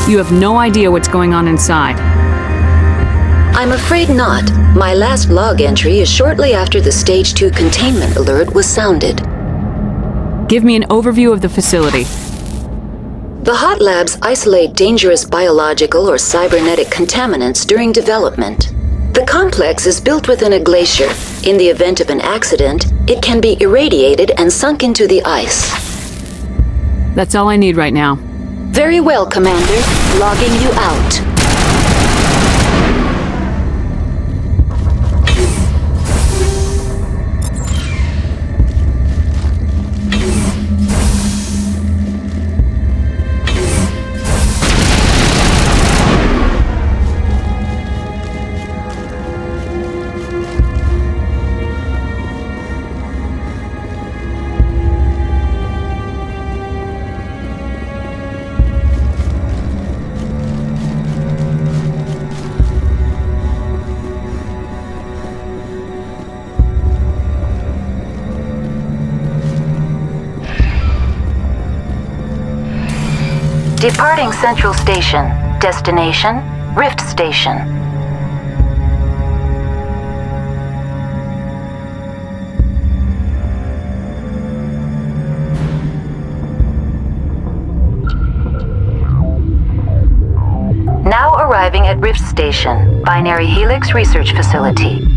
You have no idea what's going on inside. I'm afraid not. My last log entry is shortly after the Stage 2 containment alert was sounded. Give me an overview of the facility. The hot labs isolate dangerous biological or cybernetic contaminants during development. The complex is built within a glacier. In the event of an accident, it can be irradiated and sunk into the ice. That's all I need right now. Very well, Commander. Logging you out. Departing Central Station. Destination, Rift Station. Now arriving at Rift Station, Binary Helix Research Facility.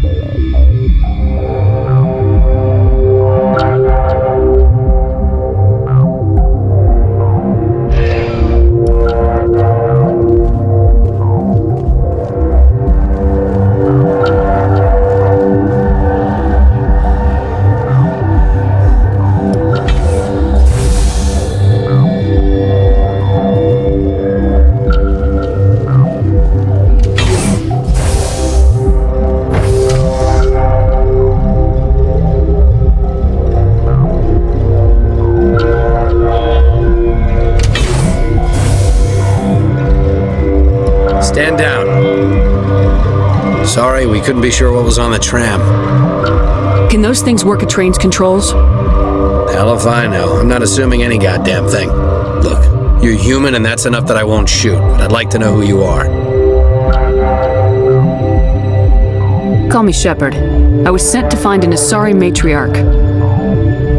sorry, we couldn't be sure what was on the tram. Can those things work at train's controls? Hell if I know. I'm not assuming any goddamn thing. Look, you're human and that's enough that I won't shoot, but I'd like to know who you are. Call me Shepard. I was sent to find an Asari matriarch.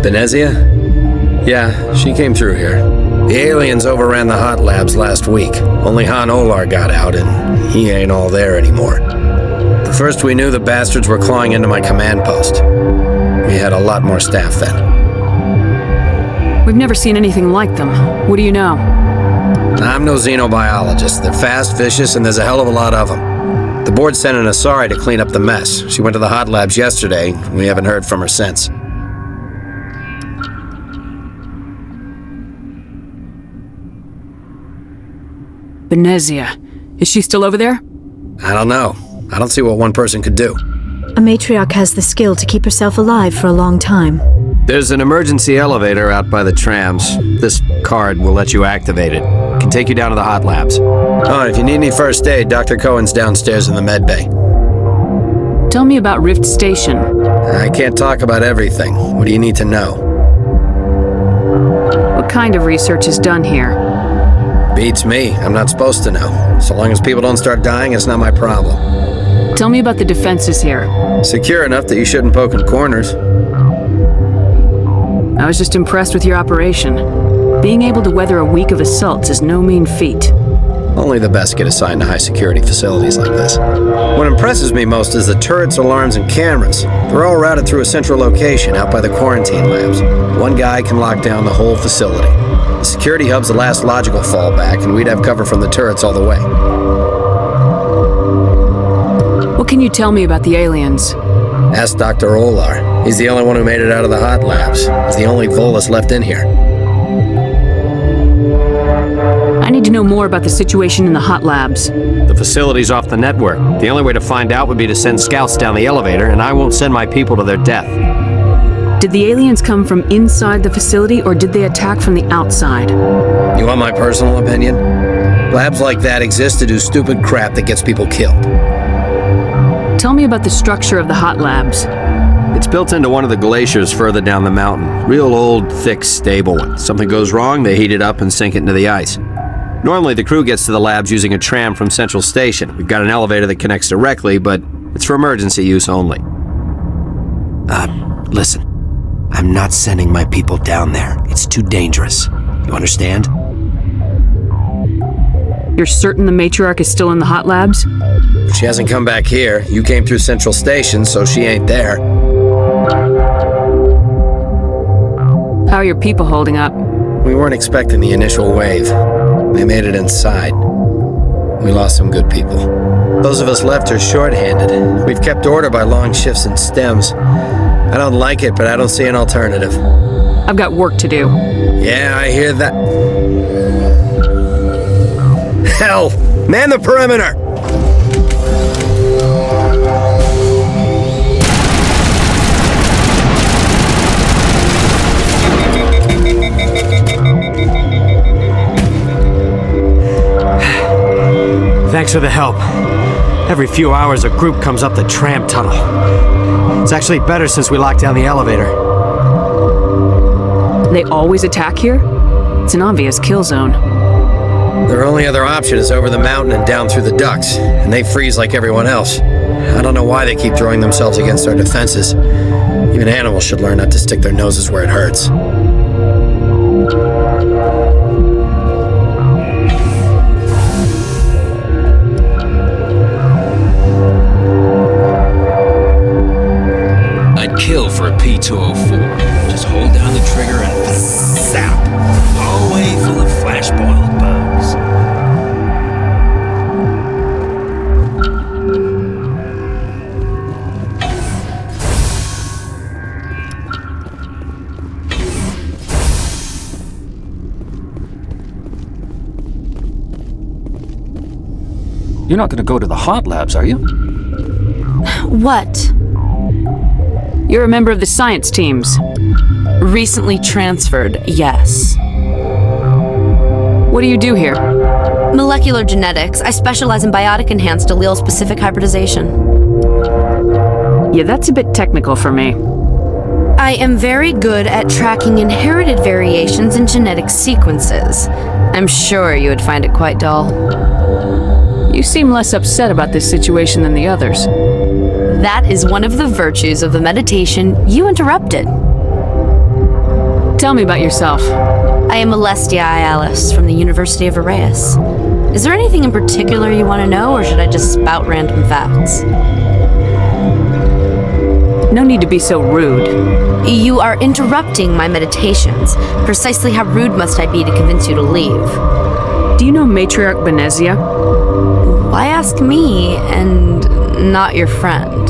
Benezia? Yeah, she came through here. The aliens overran the hot labs last week. Only Han Olar got out, and he ain't all there anymore. The first we knew, the bastards were clawing into my command post. We had a lot more staff then. We've never seen anything like them. What do you know? I'm no xenobiologist. They're fast, vicious, and there's a hell of a lot of them. The board sent an Asari to clean up the mess. She went to the hot labs yesterday. We haven't heard from her since. Benezia. Is she still over there? I don't know. I don't see what one person could do. A matriarch has the skill to keep herself alive for a long time. There's an emergency elevator out by the trams. This card will let you activate it. Can take you down to the hot labs. Oh, if you need any first aid, Dr. Cohen's downstairs in the med bay. Tell me about Rift Station. I can't talk about everything. What do you need to know? What kind of research is done here? Beats me. I'm not supposed to know. So long as people don't start dying, it's not my problem. Tell me about the defenses here. Secure enough that you shouldn't poke in corners. I was just impressed with your operation. Being able to weather a week of assaults is no mean feat. Only the best get assigned to high-security facilities like this. What impresses me most is the turrets, alarms, and cameras. They're all routed through a central location out by the quarantine labs. One guy can lock down the whole facility. The security hub's the last logical fallback, and we'd have cover from the turrets all the way. What can you tell me about the aliens? Ask Dr. Olar. He's the only one who made it out of the hot labs. He's the only Volus left in here. I need to know more about the situation in the hot labs. The facility's off the network. The only way to find out would be to send scouts down the elevator, and I won't send my people to their death. Did the aliens come from inside the facility, or did they attack from the outside? You want my personal opinion? Labs like that exist to do stupid crap that gets people killed. Tell me about the structure of the hot labs. It's built into one of the glaciers further down the mountain. Real old, thick, stable one. Something goes wrong, they heat it up and sink it into the ice. Normally, the crew gets to the labs using a tram from Central Station. We've got an elevator that connects directly, but it's for emergency use only. Listen. I'm not sending my people down there. It's too dangerous. You understand? You're certain the matriarch is still in the hot labs? She hasn't come back here. You came through Central Station, so she ain't there. How are your people holding up? We weren't expecting the initial wave. They made it inside. We lost some good people. Those of us left are short-handed. We've kept order by long shifts and stems. I don't like it, but I don't see an alternative. I've got work to do. Yeah, I hear that. Hell! Man the perimeter! Thanks for the help. Every few hours, a group comes up the tram tunnel. It's actually better since we locked down the elevator. They always attack here? It's an obvious kill zone. Their only other option is over the mountain and down through the ducts, and they freeze like everyone else. I don't know why they keep throwing themselves against our defenses. Even animals should learn not to stick their noses where it hurts. I'd kill for a P-204. Just hold down the trigger and zap! All the way full of flash-boiled bugs. You're not gonna go to the hot labs, are you? What? You're a member of the science teams. Recently transferred, yes. What do you do here? Molecular genetics. I specialize in biotic-enhanced allele-specific hybridization. Yeah, that's a bit technical for me. I am very good at tracking inherited variations in genetic sequences. I'm sure you would find it quite dull. You seem less upset about this situation than the others. That is one of the virtues of the meditation you interrupted. Tell me about yourself. I am Alestia Ialis from the University of Arraeus. Is there anything in particular you want to know, or should I just spout random facts? No need to be so rude. You are interrupting my meditations. Precisely how rude must I be to convince you to leave? Do you know Matriarch Benezia? Why ask me and not your friend?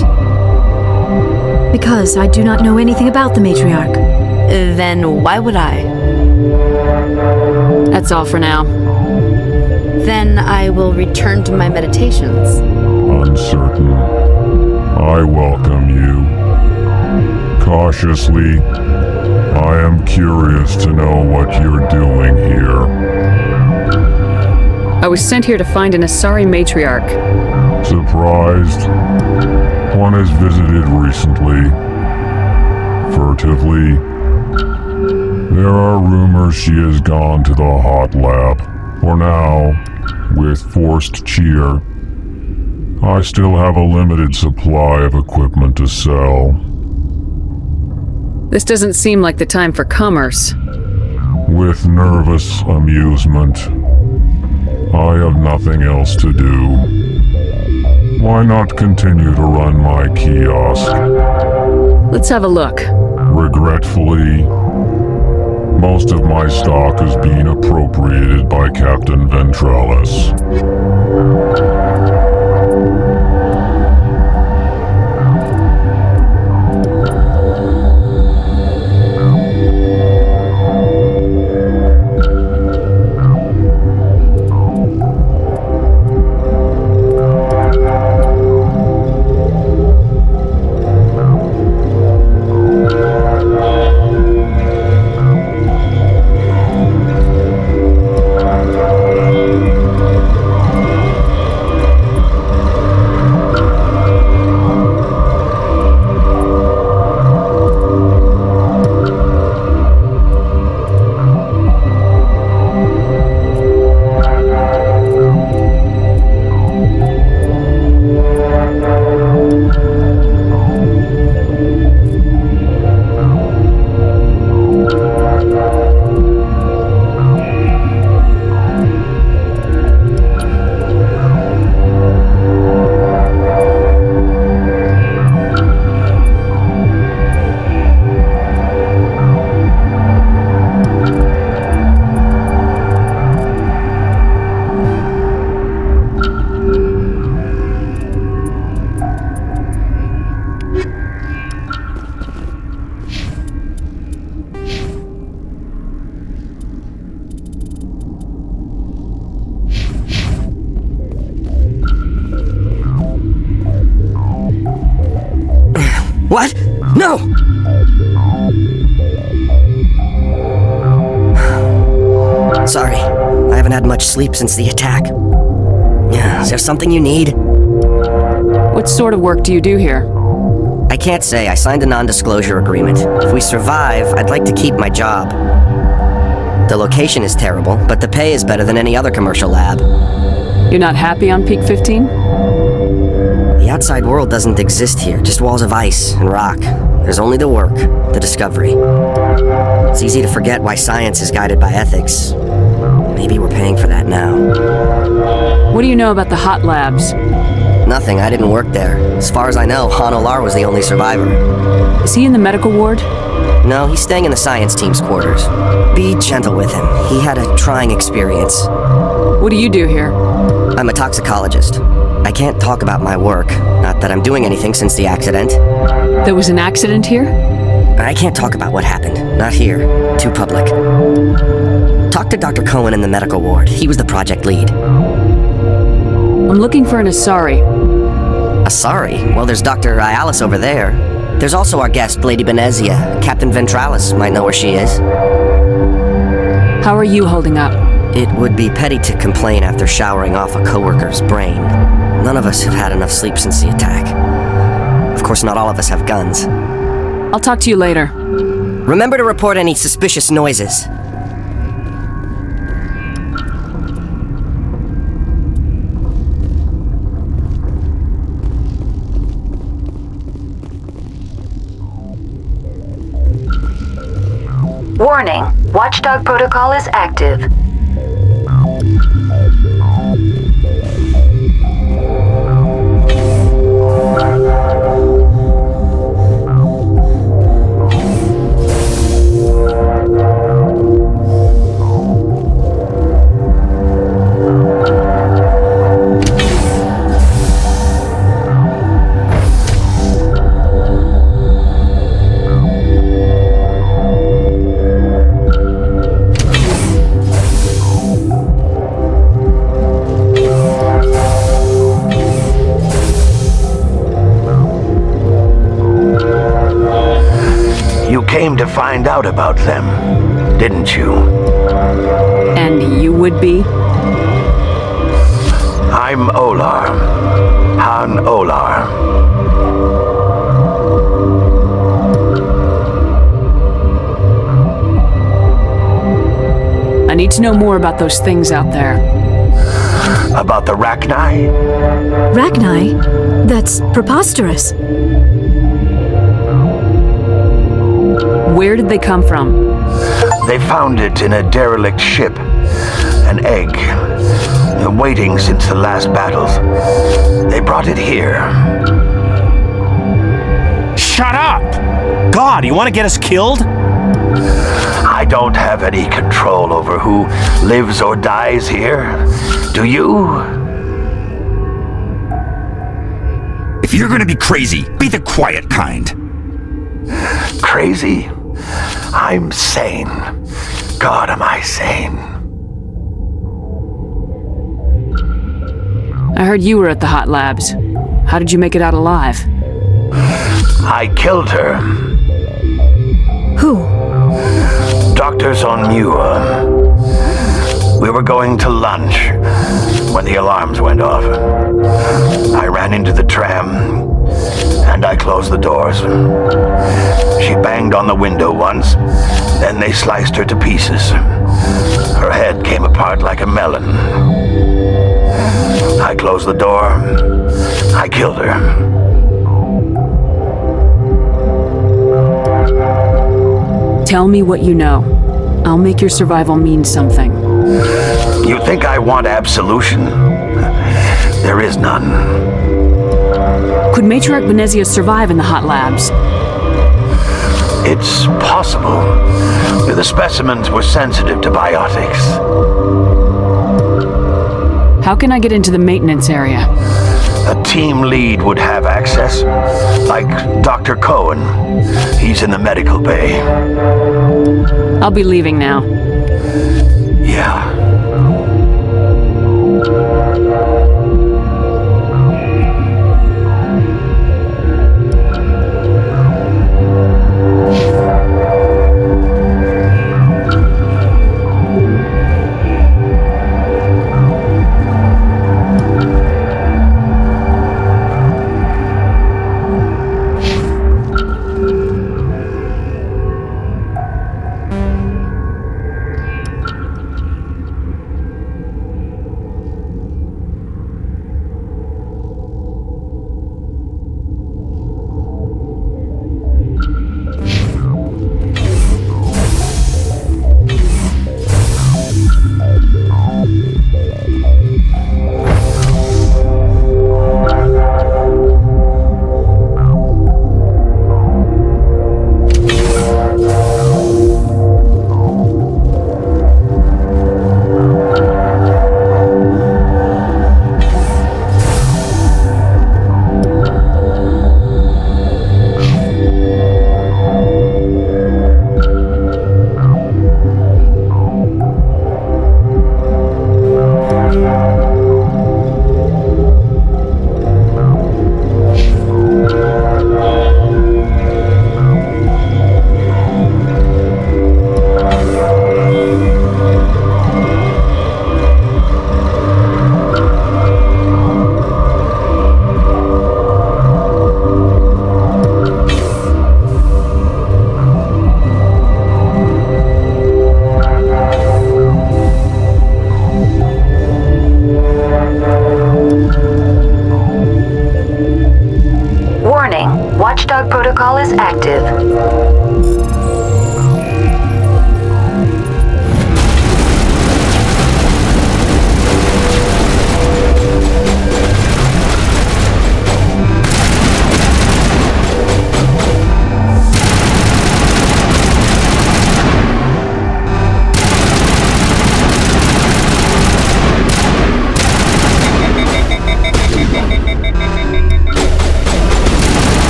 Because I do not know anything about the matriarch. Then why would I? That's all for now. Then I will return to my meditations. Uncertain. I welcome you. Cautiously, I am curious to know what you're doing here. I was sent here to find an Asari matriarch. Surprised? One has visited recently. Furtively. There are rumors she has gone to the hot lab. For now, with forced cheer, I still have a limited supply of equipment to sell. This doesn't seem like the time for commerce. With nervous amusement. I have nothing else to do. Why not continue to run my kiosk? Let's have a look. Regretfully, most of my stock is being appropriated by Captain Ventralis. What? No! Sorry, I haven't had much sleep since the attack. Is there something you need? What sort of work do you do here? I can't say. I signed a non-disclosure agreement. If we survive, I'd like to keep my job. The location is terrible, but the pay is better than any other commercial lab. You're not happy on Peak 15? The outside world doesn't exist here, just walls of ice and rock. There's only the work, the discovery. It's easy to forget why science is guided by ethics. Maybe we're paying for that now. What do you know about the hot labs? Nothing, I didn't work there. As far as I know, Han Olar was the only survivor. Is he in the medical ward? No, he's staying in the science team's quarters. Be gentle with him. He had a trying experience. What do you do here? I'm a toxicologist. I can't talk about my work. Not that I'm doing anything since the accident. There was an accident here? I can't talk about what happened. Not here. Too public. Talk to Dr. Cohen in the medical ward. He was the project lead. I'm looking for an Asari. Asari? Well, there's Dr. Ialis over there. There's also our guest, Lady Benezia. Captain Ventralis might know where she is. How are you holding up? It would be petty to complain after showering off a coworker's brain. None of us have had enough sleep since the attack. Of course, not all of us have guns. I'll talk to you later. Remember to report any suspicious noises. Warning, Watchdog protocol is active. Came to find out about them, didn't you? And you would be? I'm Olar. Han Olar. I need to know more about those things out there. About the Rachni? Rachni? That's preposterous. Where did they come from? They found it in a derelict ship. An egg. Waiting since the last battles. They brought it here. Shut up! God, you want to get us killed? I don't have any control over who lives or dies here. Do you? If you're gonna be crazy, be the quiet kind. Crazy? I'm sane. God, am I sane. I heard you were at the hot labs. How did you make it out alive? I killed her. Who? Dr. Zonua. We were going to lunch when the alarms went off. I ran into the tram and I closed the doors. She banged on the window once, then they sliced her to pieces. Her head came apart like a melon. I closed the door. I killed her. Tell me what you know. I'll make your survival mean something. You think I want absolution? There is none. Could Matriarch Venezia survive in the hot labs? It's possible. The specimens were sensitive to biotics. How can I get into the maintenance area? A team lead would have access, like Dr. Cohen. He's in the medical bay. I'll be leaving now. Yeah.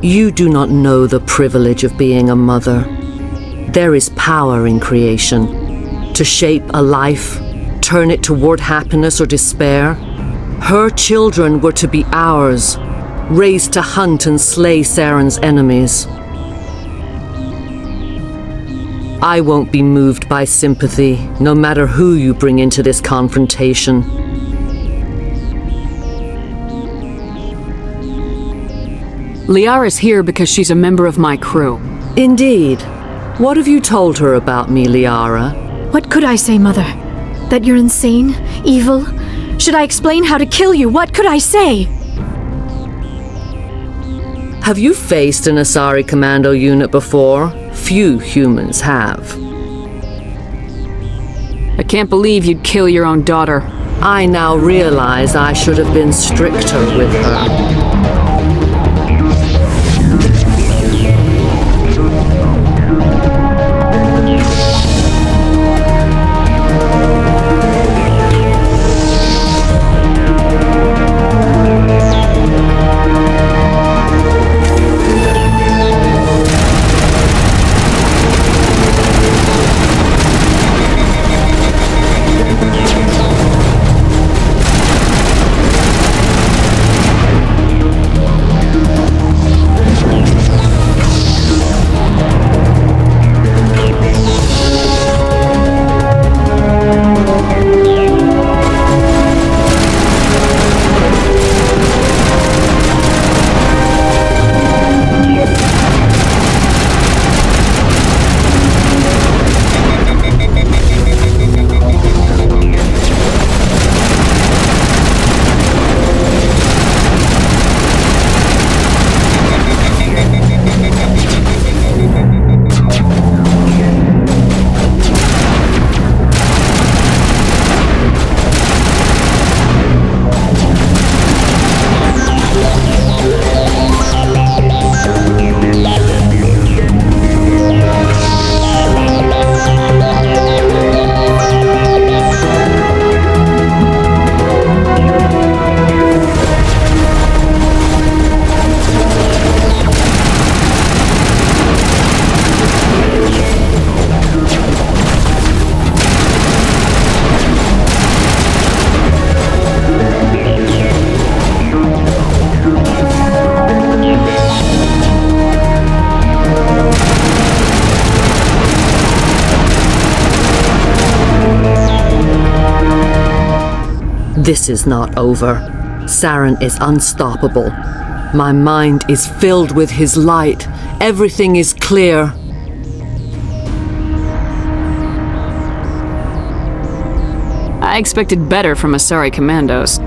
You do not know the privilege of being a mother. There is power in creation. To shape a life, turn it toward happiness or despair. Her children were to be ours, raised to hunt and slay Saren's enemies. I won't be moved by sympathy, no matter who you bring into this confrontation. Liara's here because she's a member of my crew. Indeed. What have you told her about me, Liara? What could I say, Mother? That you're insane? Evil? Should I explain how to kill you? What could I say? Have you faced an Asari commando unit before? Few humans have. I can't believe you'd kill your own daughter. I now realize I should have been stricter with her. This is not over. Saren is unstoppable. My mind is filled with his light. Everything is clear. I expected better from Asari commandos.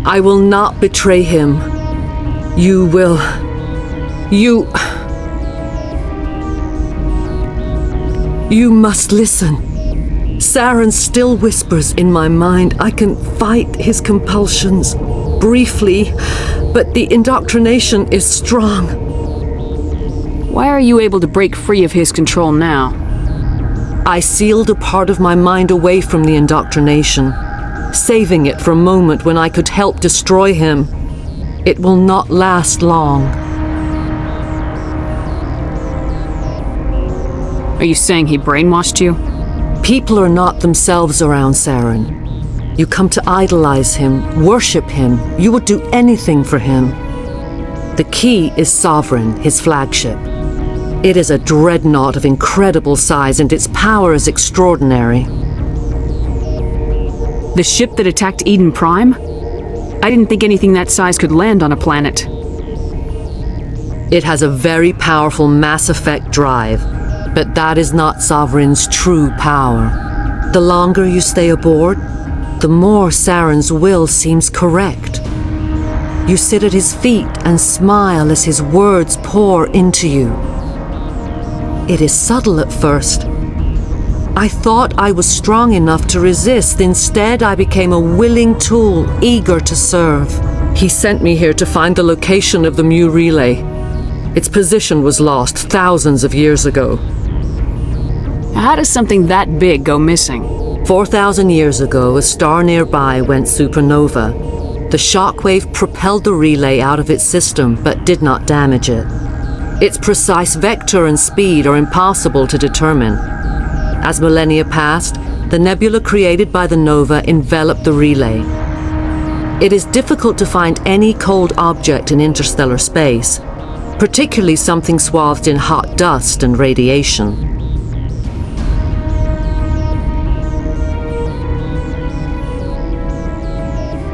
I will not betray him. You will... You must listen. Saren still whispers in my mind. I can fight his compulsions, briefly, but the indoctrination is strong. Why are you able to break free of his control now? I sealed a part of my mind away from the indoctrination, saving it for a moment when I could help destroy him. It will not last long. Are you saying he brainwashed you? People are not themselves around Saren. You come to idolize him, worship him. You would do anything for him. The key is Sovereign, his flagship. It is a dreadnought of incredible size, and its power is extraordinary. The ship that attacked Eden Prime? I didn't think anything that size could land on a planet. It has a very powerful mass effect drive, but that is not Sovereign's true power. The longer you stay aboard, the more Saren's will seems correct. You sit at his feet and smile as his words pour into you. It is subtle at first. I thought I was strong enough to resist. Instead, I became a willing tool, eager to serve. He sent me here to find the location of the Mu relay. Its position was lost thousands of years ago. How does something that big go missing? 4,000 years ago, a star nearby went supernova. The shockwave propelled the relay out of its system, but did not damage it. Its precise vector and speed are impossible to determine. As millennia passed, the nebula created by the nova enveloped the relay. It is difficult to find any cold object in interstellar space, particularly something swathed in hot dust and radiation.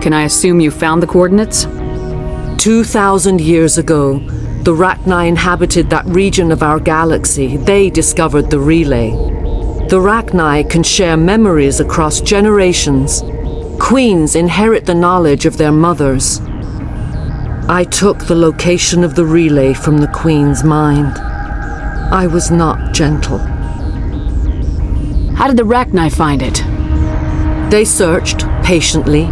Can I assume you found the coordinates? 2,000 years ago, the Rachni inhabited that region of our galaxy. They discovered the relay. The Rachni can share memories across generations. Queens inherit the knowledge of their mothers. I took the location of the relay from the Queen's mind. I was not gentle. How did the Rachni find it? They searched patiently.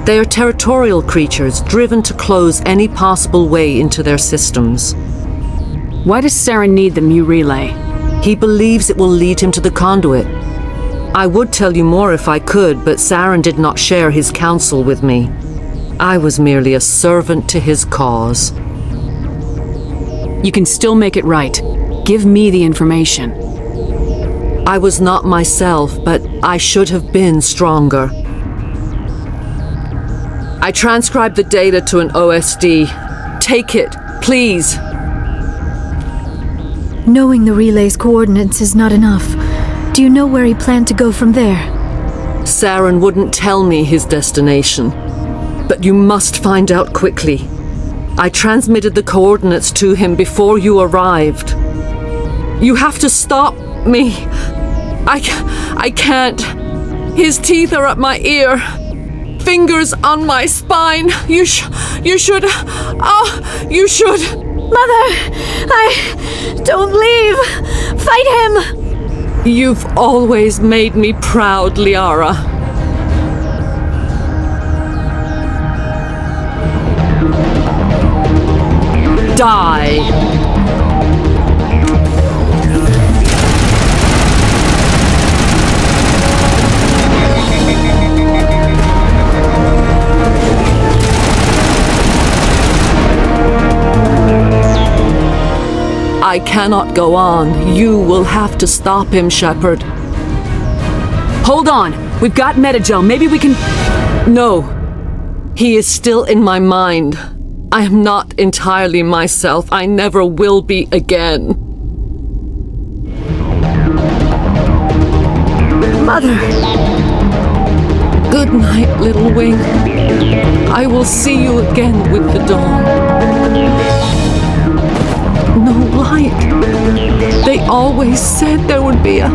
They are territorial creatures driven to close any possible way into their systems. Why does Saren need the Mu relay? He believes it will lead him to the conduit. I would tell you more if I could, but Saren did not share his counsel with me. I was merely a servant to his cause. You can still make it right. Give me the information. I was not myself, but I should have been stronger. I transcribed the data to an OSD. Take it, please. Knowing the relay's coordinates is not enough. Do you know where he planned to go from there? Saren wouldn't tell me his destination. But you must find out quickly. I transmitted the coordinates to him before you arrived. You have to stop me. I can't. His teeth are at my ear. Fingers on my spine. You should. Oh, you should. Mother, don't leave. Fight him. You've always made me proud, Liara. Die. I cannot go on. You will have to stop him, Shepard. Hold on. We've got Metagel. Maybe we can... No. He is still in my mind. I am not entirely myself. I never will be again. Mother! Good night, little wing. I will see you again with the dawn. No light. They always said there would be a...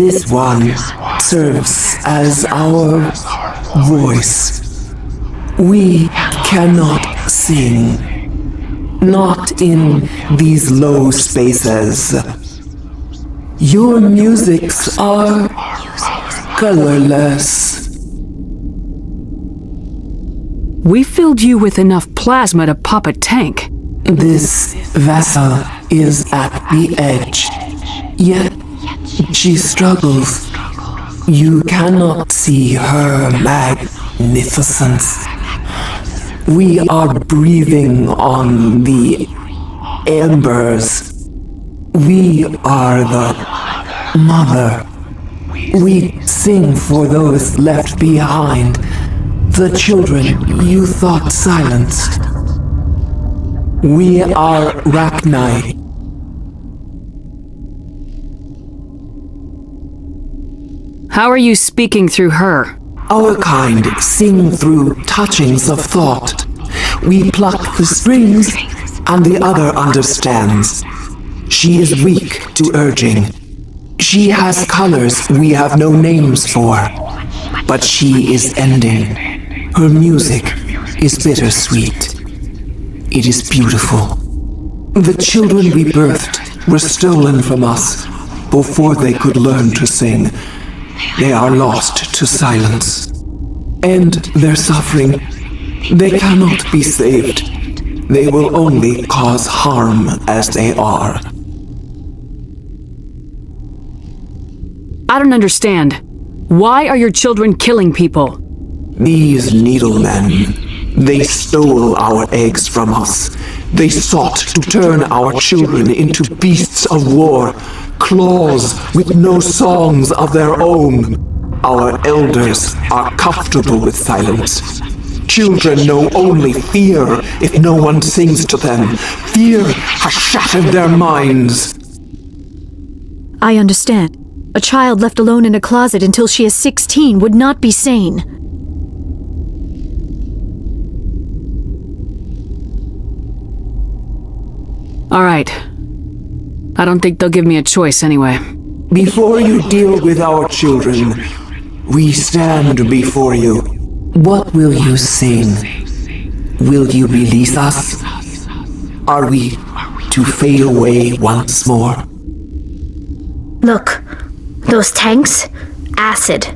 This one serves as our voice. We cannot sing. Not in these low spaces. Your musics are colorless. We filled you with enough plasma to pop a tank. This vessel is at the edge, yet she struggles. You cannot see her magnificence. We are breathing on the embers. We are the mother. We sing for those left behind, the children you thought silenced. We are Rachni. How are you speaking through her? Our kind sing through touchings of thought. We pluck the strings, and the other understands. She is weak to urging. She has colors we have no names for, but she is ending. Her music is bittersweet. It is beautiful. The children we birthed were stolen from us before they could learn to sing. They are lost to silence. And their suffering, they cannot be saved. They will only cause harm as they are. I don't understand. Why are your children killing people? These needlemen, they stole our eggs from us. They sought to turn our children into beasts of war, claws with no songs of their own. Our elders are comfortable with silence. Children know only fear if no one sings to them. Fear has shattered their minds. I understand. A child left alone in a closet until she is 16 would not be sane. All right. I don't think they'll give me a choice anyway. Before you deal with our children, we stand before you. What will you sing? Will you release us? Are we to fade away once more? Look, those tanks? Acid.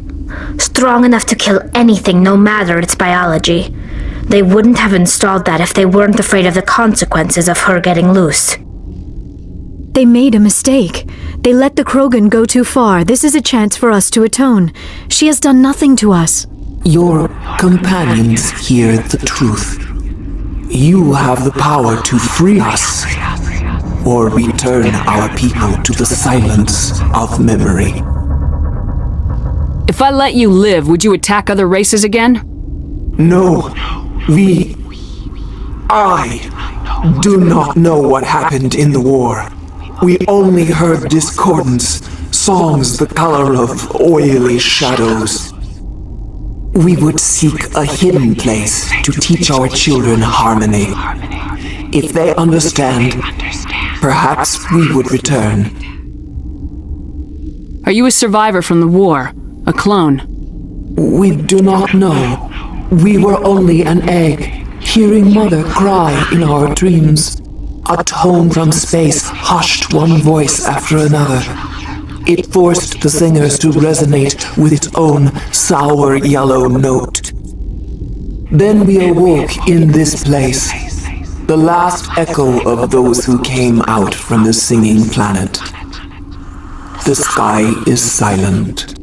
Strong enough to kill anything, no matter its biology. They wouldn't have installed that if they weren't afraid of the consequences of her getting loose. They made a mistake. They let the Krogan go too far. This is a chance for us to atone. She has done nothing to us. Your companions hear the truth. You have the power to free us, or return our people to the silence of memory. If I let you live, would you attack other races again? No, I do not know what happened in the war. We only heard discordance, songs the color of oily shadows. We would seek a hidden place to teach our children harmony. If they understand, perhaps we would return. Are you a survivor from the war? A clone? We do not know. We were only an egg, hearing Mother cry in our dreams. A tone from space hushed one voice after another. It forced the singers to resonate with its own sour yellow note. Then we awoke in this place, the last echo of those who came out from the singing planet. The sky is silent.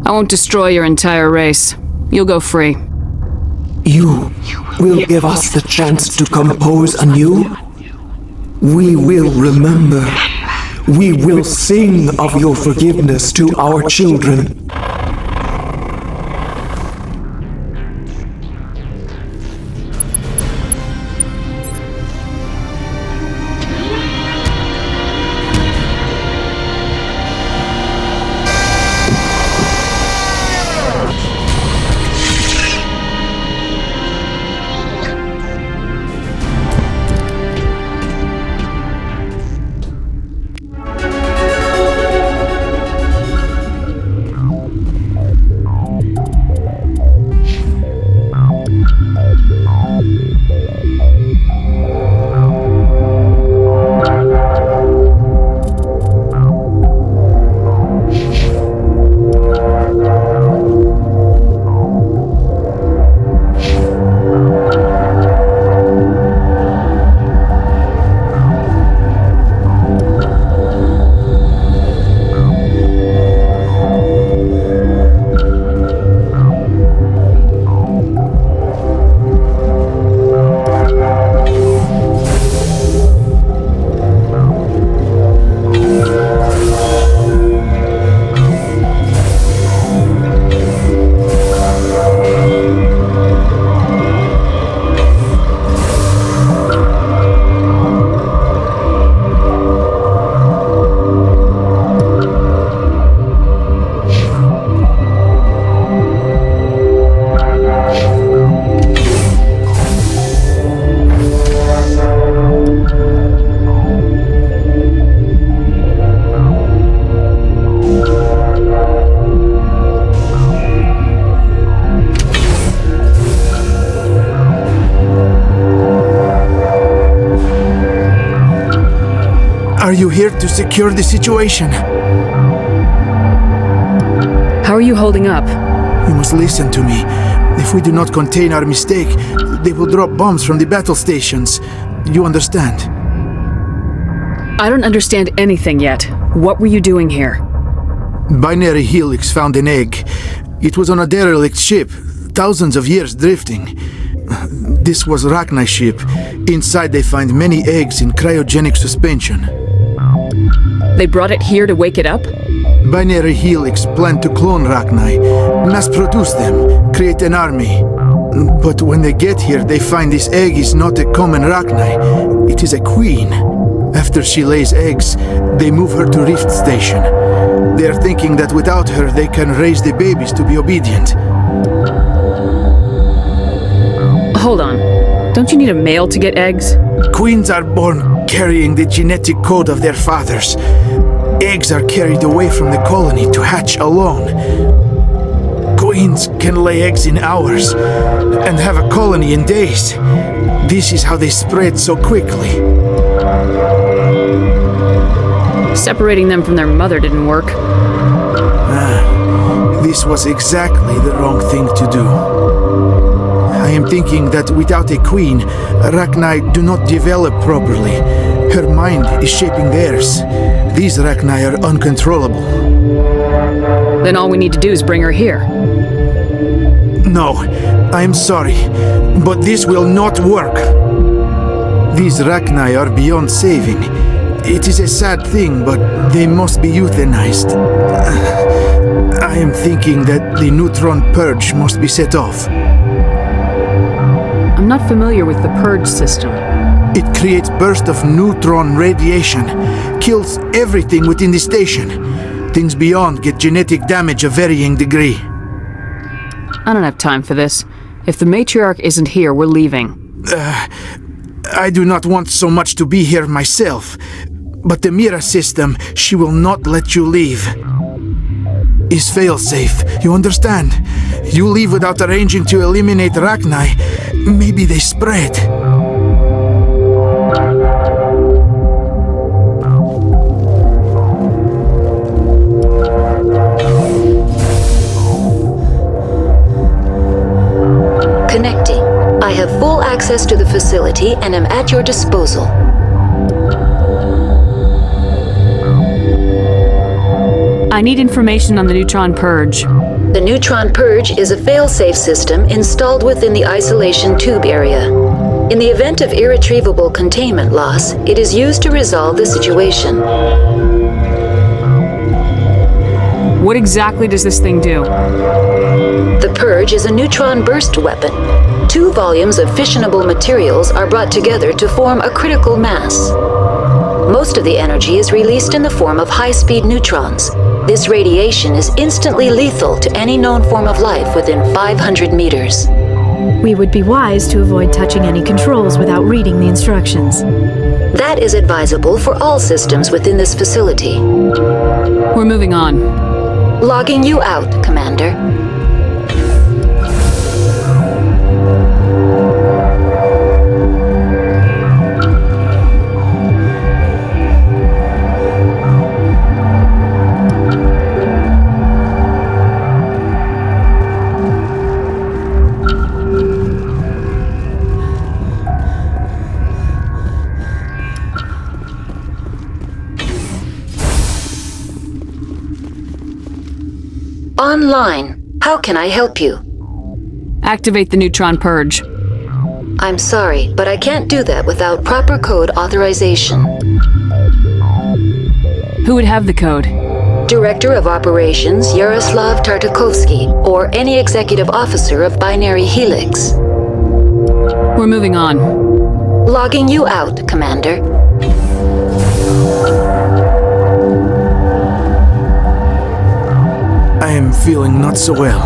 I won't destroy your entire race. You'll go free. You will give us the chance to compose anew? We will remember. We will sing of your forgiveness to our children. Are you here to secure the situation? How are you holding up? You must listen to me. If we do not contain our mistake, they will drop bombs from the battle stations. You understand? I don't understand anything yet. What were you doing here? Binary Helix found an egg. It was on a derelict ship, thousands of years drifting. This was Rachni's ship. Inside they find many eggs in cryogenic suspension. They brought it here to wake it up? Binary Helix planned to clone Rachni, mass-produce them, create an army. But when they get here, they find this egg is not a common Rachni. It is a queen. After she lays eggs, they move her to Rift Station. They are thinking that without her, they can raise the babies to be obedient. Hold on. Don't you need a male to get eggs? Queens are born carrying the genetic code of their fathers. Eggs are carried away from the colony to hatch alone. Queens can lay eggs in hours and have a colony in days. This is how they spread so quickly. Separating them from their mother didn't work. This was exactly the wrong thing to do. I am thinking that without a queen, Rachni do not develop properly. Her mind is shaping theirs. These Rachni are uncontrollable. Then all we need to do is bring her here. No, I am sorry, but this will not work. These Rachni are beyond saving. It is a sad thing, but they must be euthanized. I am thinking that the neutron purge must be set off. I'm not familiar with the purge system. It creates bursts of neutron radiation, kills everything within the station. Things beyond get genetic damage of varying degree. I don't have time for this. If the matriarch isn't here, we're leaving. I do not want so much to be here myself, but the Mira system, she will not let you leave. Is fail-safe, you understand? You leave without arranging to eliminate Rachni, maybe they spread. Connecting. I have full access to the facility and am at your disposal. I need information on the neutron purge. The neutron purge is a fail-safe system installed within the isolation tube area. In the event of irretrievable containment loss, it is used to resolve the situation. What exactly does this thing do? The purge is a neutron burst weapon. 2 volumes of fissionable materials are brought together to form a critical mass. Most of the energy is released in the form of high-speed neutrons. This radiation is instantly lethal to any known form of life within 500 meters. We would be wise to avoid touching any controls without reading the instructions. That is advisable for all systems within this facility. We're moving on. Logging you out, Commander. Online. How can I help you? Activate the neutron purge. I'm sorry, but I can't do that without proper code authorization. Who would have the code? Director of Operations Yaroslav Tartakovsky, or any executive officer of Binary Helix. We're moving on. Logging you out, Commander. I am feeling not so well.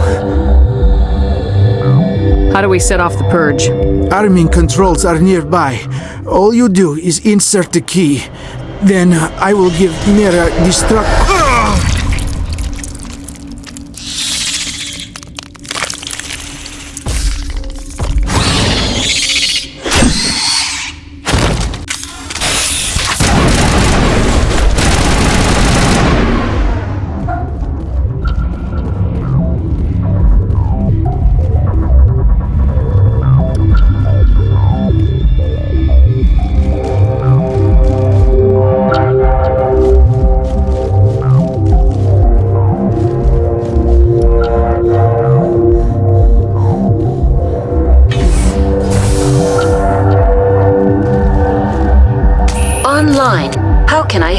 How do we set off the purge? Arming controls are nearby. All you do is insert the key. Then I will give Mira destruct...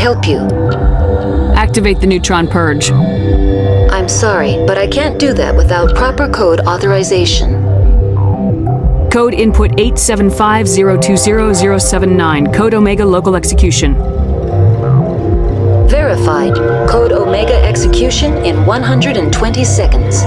help you? Activate the neutron purge. I'm sorry, but I can't do that without proper code authorization. Code input 875020079. Code Omega local execution. Verified. Code Omega execution in 120 seconds.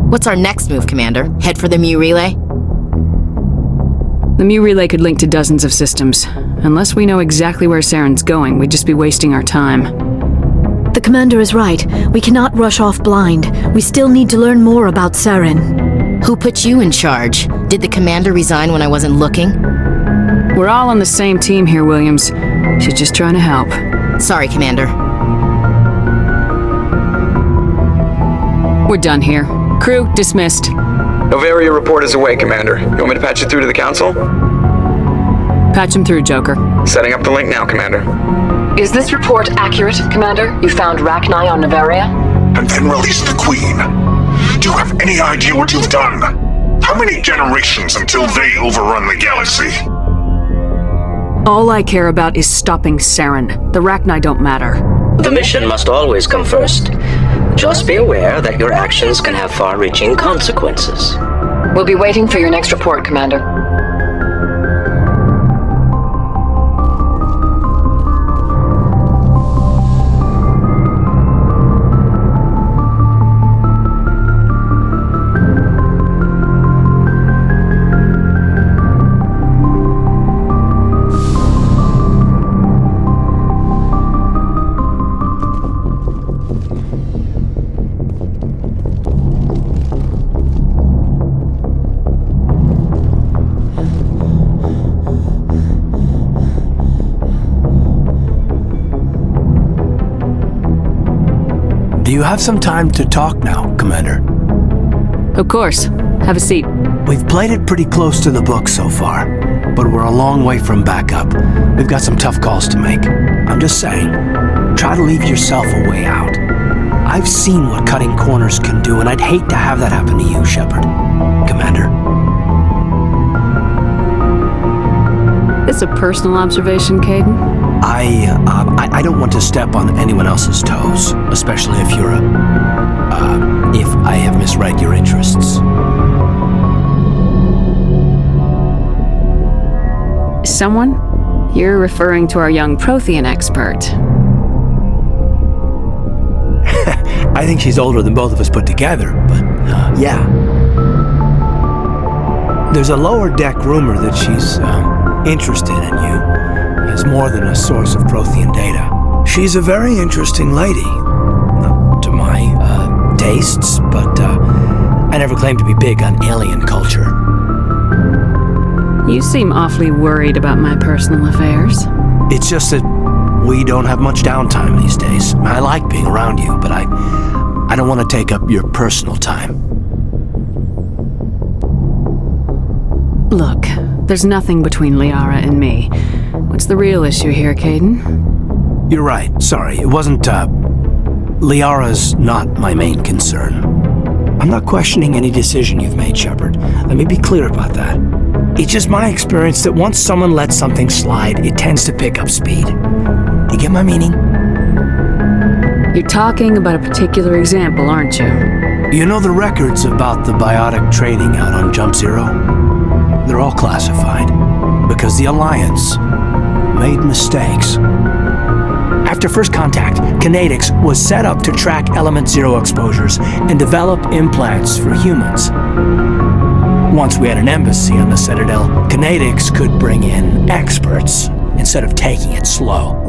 What's our next move, Commander? Head for the Mu Relay? The Mu Relay could link to dozens of systems. Unless we know exactly where Saren's going, we'd just be wasting our time. The commander is right. We cannot rush off blind. We still need to learn more about Saren. Who put you in charge? Did the commander resign when I wasn't looking? We're all on the same team here, Williams. She's just trying to help. Sorry, Commander. We're done here. Crew, dismissed. Noveria report is away, Commander. You want me to patch it through to the Council? Patch him through, Joker. Setting up the link now, Commander. Is this report accurate, Commander? You found Rachni on Noveria? And then released the Queen. Do you have any idea what you've done? How many generations until they overrun the galaxy? All I care about is stopping Saren. The Rachni don't matter. The mission must always come first. Just be aware that your actions can have far-reaching consequences. We'll be waiting for your next report, Commander. Do you have some time to talk now, Commander? Of course. Have a seat. We've played it pretty close to the book so far, but we're a long way from backup. We've got some tough calls to make. I'm just saying, try to leave yourself a way out. I've seen what cutting corners can do, and I'd hate to have that happen to you, Shepard. Commander. It's a personal observation, Caden. I don't want to step on anyone else's toes, especially if you're if I have misread your interests. Someone? You're referring to our young Prothean expert. I think she's older than both of us put together, but yeah. There's a lower deck rumor that she's interested in you as more than a source of Prothean data. She's a very interesting lady. Not to my tastes, but I never claimed to be big on alien culture. You seem awfully worried about my personal affairs. It's just that we don't have much downtime these days. I like being around you, but I don't want to take up your personal time. Look, there's nothing between Liara and me. What's the real issue here, Caden? You're right. Sorry, it wasn't, Liara's not my main concern. I'm not questioning any decision you've made, Shepard. Let me be clear about that. It's just my experience that once someone lets something slide, it tends to pick up speed. You get my meaning? You're talking about a particular example, aren't you? You know the records about the biotic trading out on Jump Zero? They're all classified because the Alliance made mistakes. After first contact, Kinetics was set up to track Element Zero exposures and develop implants for humans. Once we had an embassy on the Citadel, Kinetics could bring in experts instead of taking it slow.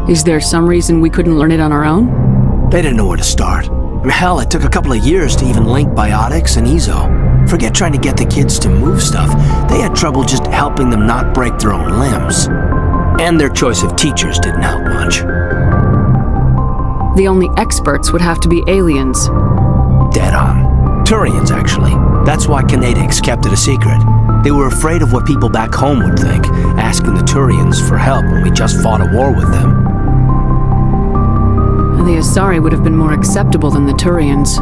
Is there some reason we couldn't learn it on our own? They didn't know where to start. Hell, it took a couple of years to even link biotics and EZO. Forget trying to get the kids to move stuff. They had trouble just helping them not break their own limbs. And their choice of teachers didn't help much. The only experts would have to be aliens. Dead on. Turians, actually. That's why Kinetics kept it a secret. They were afraid of what people back home would think, asking the Turians for help when we just fought a war with them. The Asari would have been more acceptable than the Turians.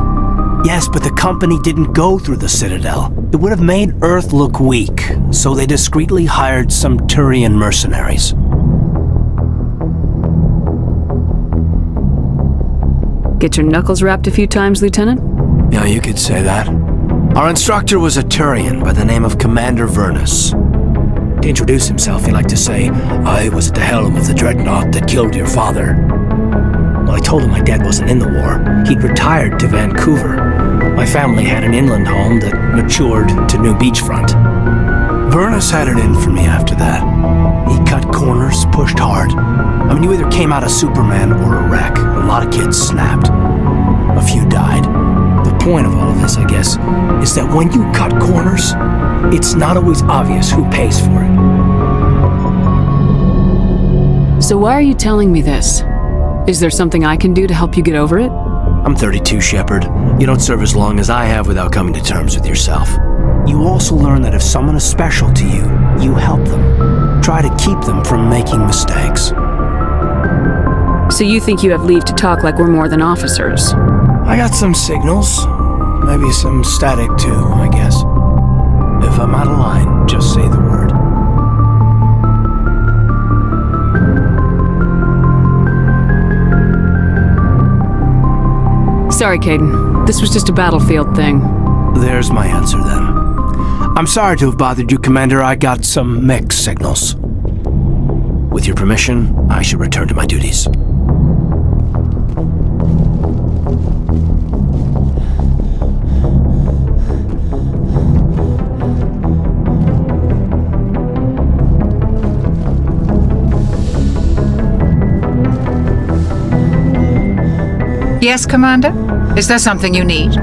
Yes, but the company didn't go through the Citadel. It would have made Earth look weak, so they discreetly hired some Turian mercenaries. Get your knuckles rapped a few times, Lieutenant? Yeah, you could say that. Our instructor was a Turian by the name of Commander Vernus. To introduce himself, he liked to say, "I was at the helm of the dreadnought that killed your father." Well, I told him my dad wasn't in the war. He'd retired to Vancouver. My family had an inland home that matured to New Beachfront. Vernus had it in for me after that. He cut corners, pushed hard. I mean, you either came out a Superman or a wreck. A lot of kids snapped. A few died. The point of all of this, I guess, is that when you cut corners, it's not always obvious who pays for it. So why are you telling me this? Is there something I can do to help you get over it? I'm 32, Shepard. You don't serve as long as I have without coming to terms with yourself. You also learn that if someone is special to you, you help them. Try to keep them from making mistakes. So you think you have leave to talk like we're more than officers? I got some signals. Maybe some static too, I guess. If I'm out of line, just say the word. Sorry, Caden. This was just a battlefield thing. There's my answer then. I'm sorry to have bothered you, Commander. I got some mixed signals. With your permission, I should return to my duties. Yes, Commander? Is there something you need?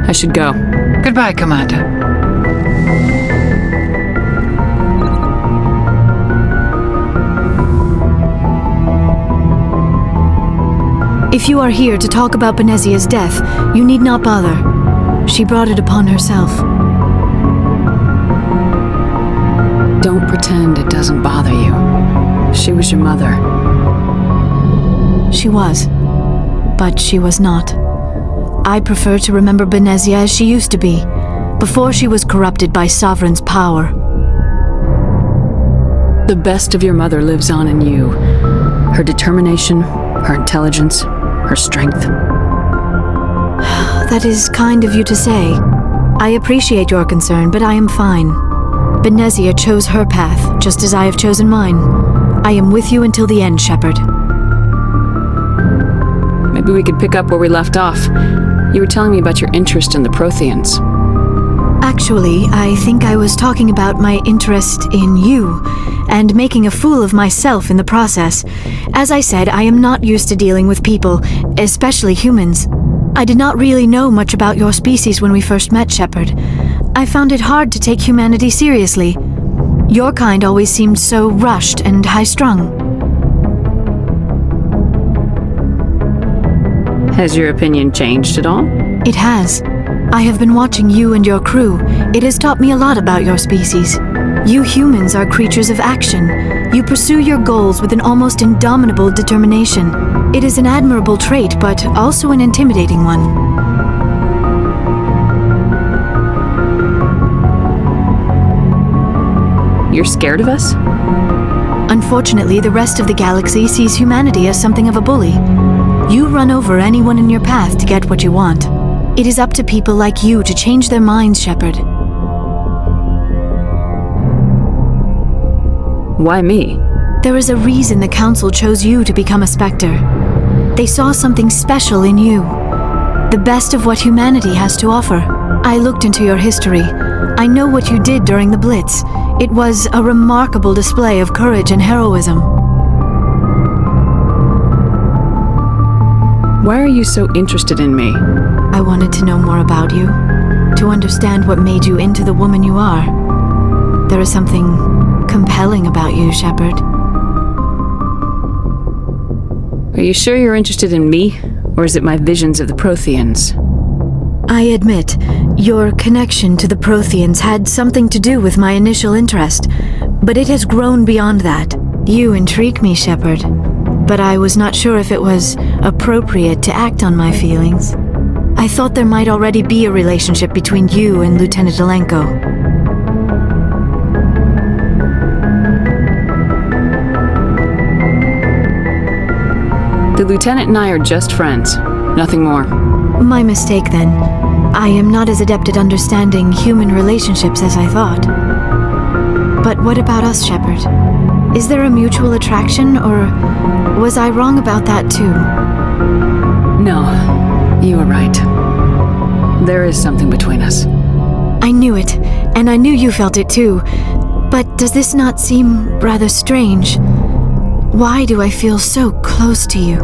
I should go. Goodbye, Commander. If you are here to talk about Benezia's death, you need not bother. She brought it upon herself. Don't pretend it doesn't bother you. She was your mother. She was. But she was not. I prefer to remember Benezia as she used to be, before she was corrupted by Sovereign's power. The best of your mother lives on in you. Her determination, her intelligence, her strength. That is kind of you to say. I appreciate your concern, but I am fine. Benezia chose her path, just as I have chosen mine. I am with you until the end, Shepard. Maybe we could pick up where we left off. You were telling me about your interest in the Protheans. Actually, I think I was talking about my interest in you, and making a fool of myself in the process. As I said, I am not used to dealing with people, especially humans. I did not really know much about your species when we first met, Shepard. I found it hard to take humanity seriously. Your kind always seemed so rushed and high-strung. Has your opinion changed at all? It has. I have been watching you and your crew. It has taught me a lot about your species. You humans are creatures of action. You pursue your goals with an almost indomitable determination. It is an admirable trait, but also an intimidating one. You're scared of us? Unfortunately, the rest of the galaxy sees humanity as something of a bully. You run over anyone in your path to get what you want. It is up to people like you to change their minds, Shepard. Why me? There is a reason the Council chose you to become a Spectre. They saw something special in you. The best of what humanity has to offer. I looked into your history. I know what you did during the Blitz. It was a remarkable display of courage and heroism. Why are you so interested in me? I wanted to know more about you, to understand what made you into the woman you are. There is something compelling about you, Shepard. Are you sure you're interested in me, or is it my visions of the Protheans? I admit, your connection to the Protheans had something to do with my initial interest, but it has grown beyond that. You intrigue me, Shepard, but I was not sure if it was appropriate to act on my feelings. I thought there might already be a relationship between you and Lieutenant Alenko. The Lieutenant and I are just friends, nothing more. My mistake, then. I am not as adept at understanding human relationships as I thought. But what about us, Shepard? Is there a mutual attraction, or was I wrong about that too? No, you were right. There is something between us. I knew it, and I knew you felt it too. But does this not seem rather strange? Why do I feel so close to you?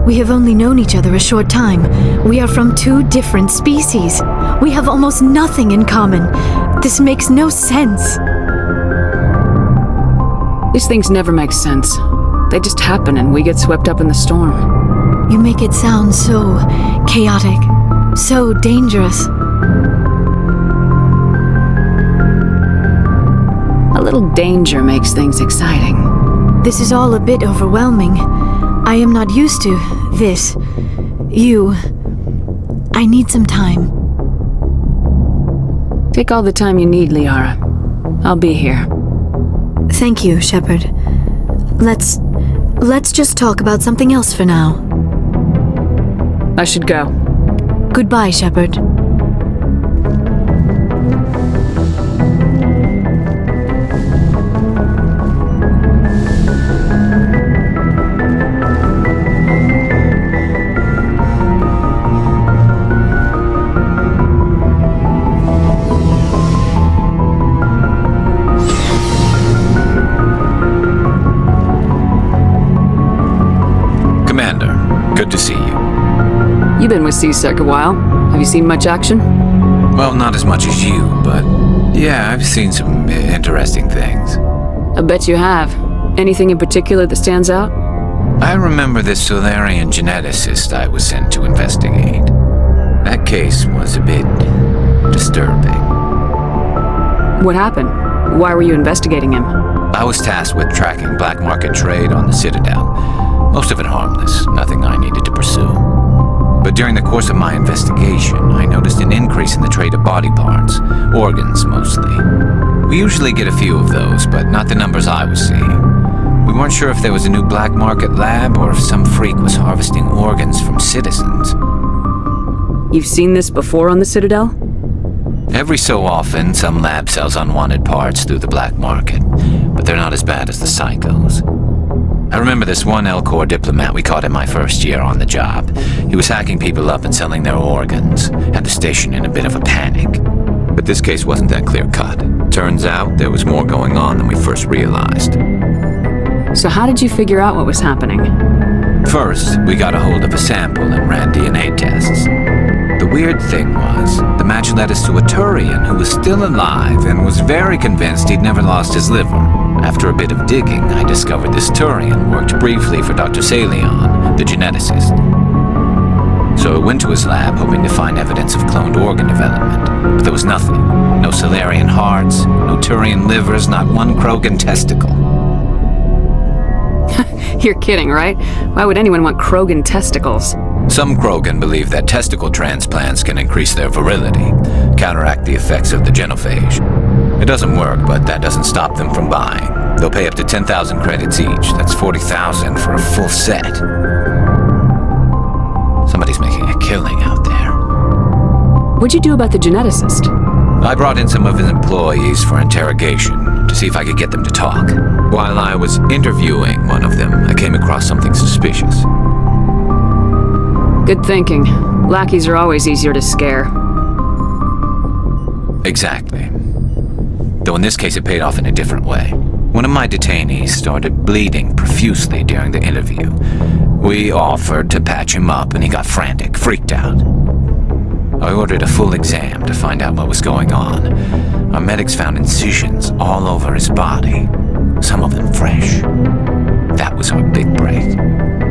We have only known each other a short time. We are from two different species. We have almost nothing in common. This makes no sense. These things never make sense. They just happen and we get swept up in the storm. You make it sound so chaotic, so dangerous. A little danger makes things exciting. This is all a bit overwhelming. I am not used to this. You. I need some time. Take all the time you need, Liara. I'll be here. Thank you, Shepard. Let's just talk about something else for now. I should go. Goodbye, Shepard. Good to see you. You've been with C-Sec a while. Have you seen much action? Well, not as much as you, but yeah, I've seen some interesting things. I bet you have. Anything in particular that stands out? I remember this Solarian geneticist I was sent to investigate. That case was a bit disturbing. What happened? Why were you investigating him? I was tasked with tracking black market trade on the Citadel. Most of it harmless, nothing I needed to pursue. But during the course of my investigation, I noticed an increase in the trade of body parts, organs mostly. We usually get a few of those, but not the numbers I was seeing. We weren't sure if there was a new black market lab or if some freak was harvesting organs from citizens. You've seen this before on the Citadel? Every so often, some lab sells unwanted parts through the black market, but they're not as bad as the psychos. I remember this one L-Corps diplomat we caught in my first year on the job. He was hacking people up and selling their organs, had the station in a bit of a panic. But this case wasn't that clear-cut. Turns out there was more going on than we first realized. So how did you figure out what was happening? First, we got a hold of a sample and ran DNA tests. The weird thing was, the match led us to a Turian who was still alive and was very convinced he'd never lost his liver. After a bit of digging, I discovered this Turian worked briefly for Dr. Salion, the geneticist. So I went to his lab hoping to find evidence of cloned organ development, but there was nothing. No Solarian hearts, no Turian livers, not one Krogan testicle. You're kidding, right? Why would anyone want Krogan testicles? Some Krogan believe that testicle transplants can increase their virility, counteract the effects of the genophage. It doesn't work, but that doesn't stop them from buying. They'll pay up to 10,000 credits each. That's 40,000 for a full set. Somebody's making a killing out there. What'd you do about the geneticist? I brought in some of his employees for interrogation to see if I could get them to talk. While I was interviewing one of them, I came across something suspicious. Good thinking. Lackeys are always easier to scare. Exactly. Though in this case it paid off in a different way. One of my detainees started bleeding profusely during the interview. We offered to patch him up and he got frantic, freaked out. I ordered a full exam to find out what was going on. Our medics found incisions all over his body, some of them fresh. That was our big break.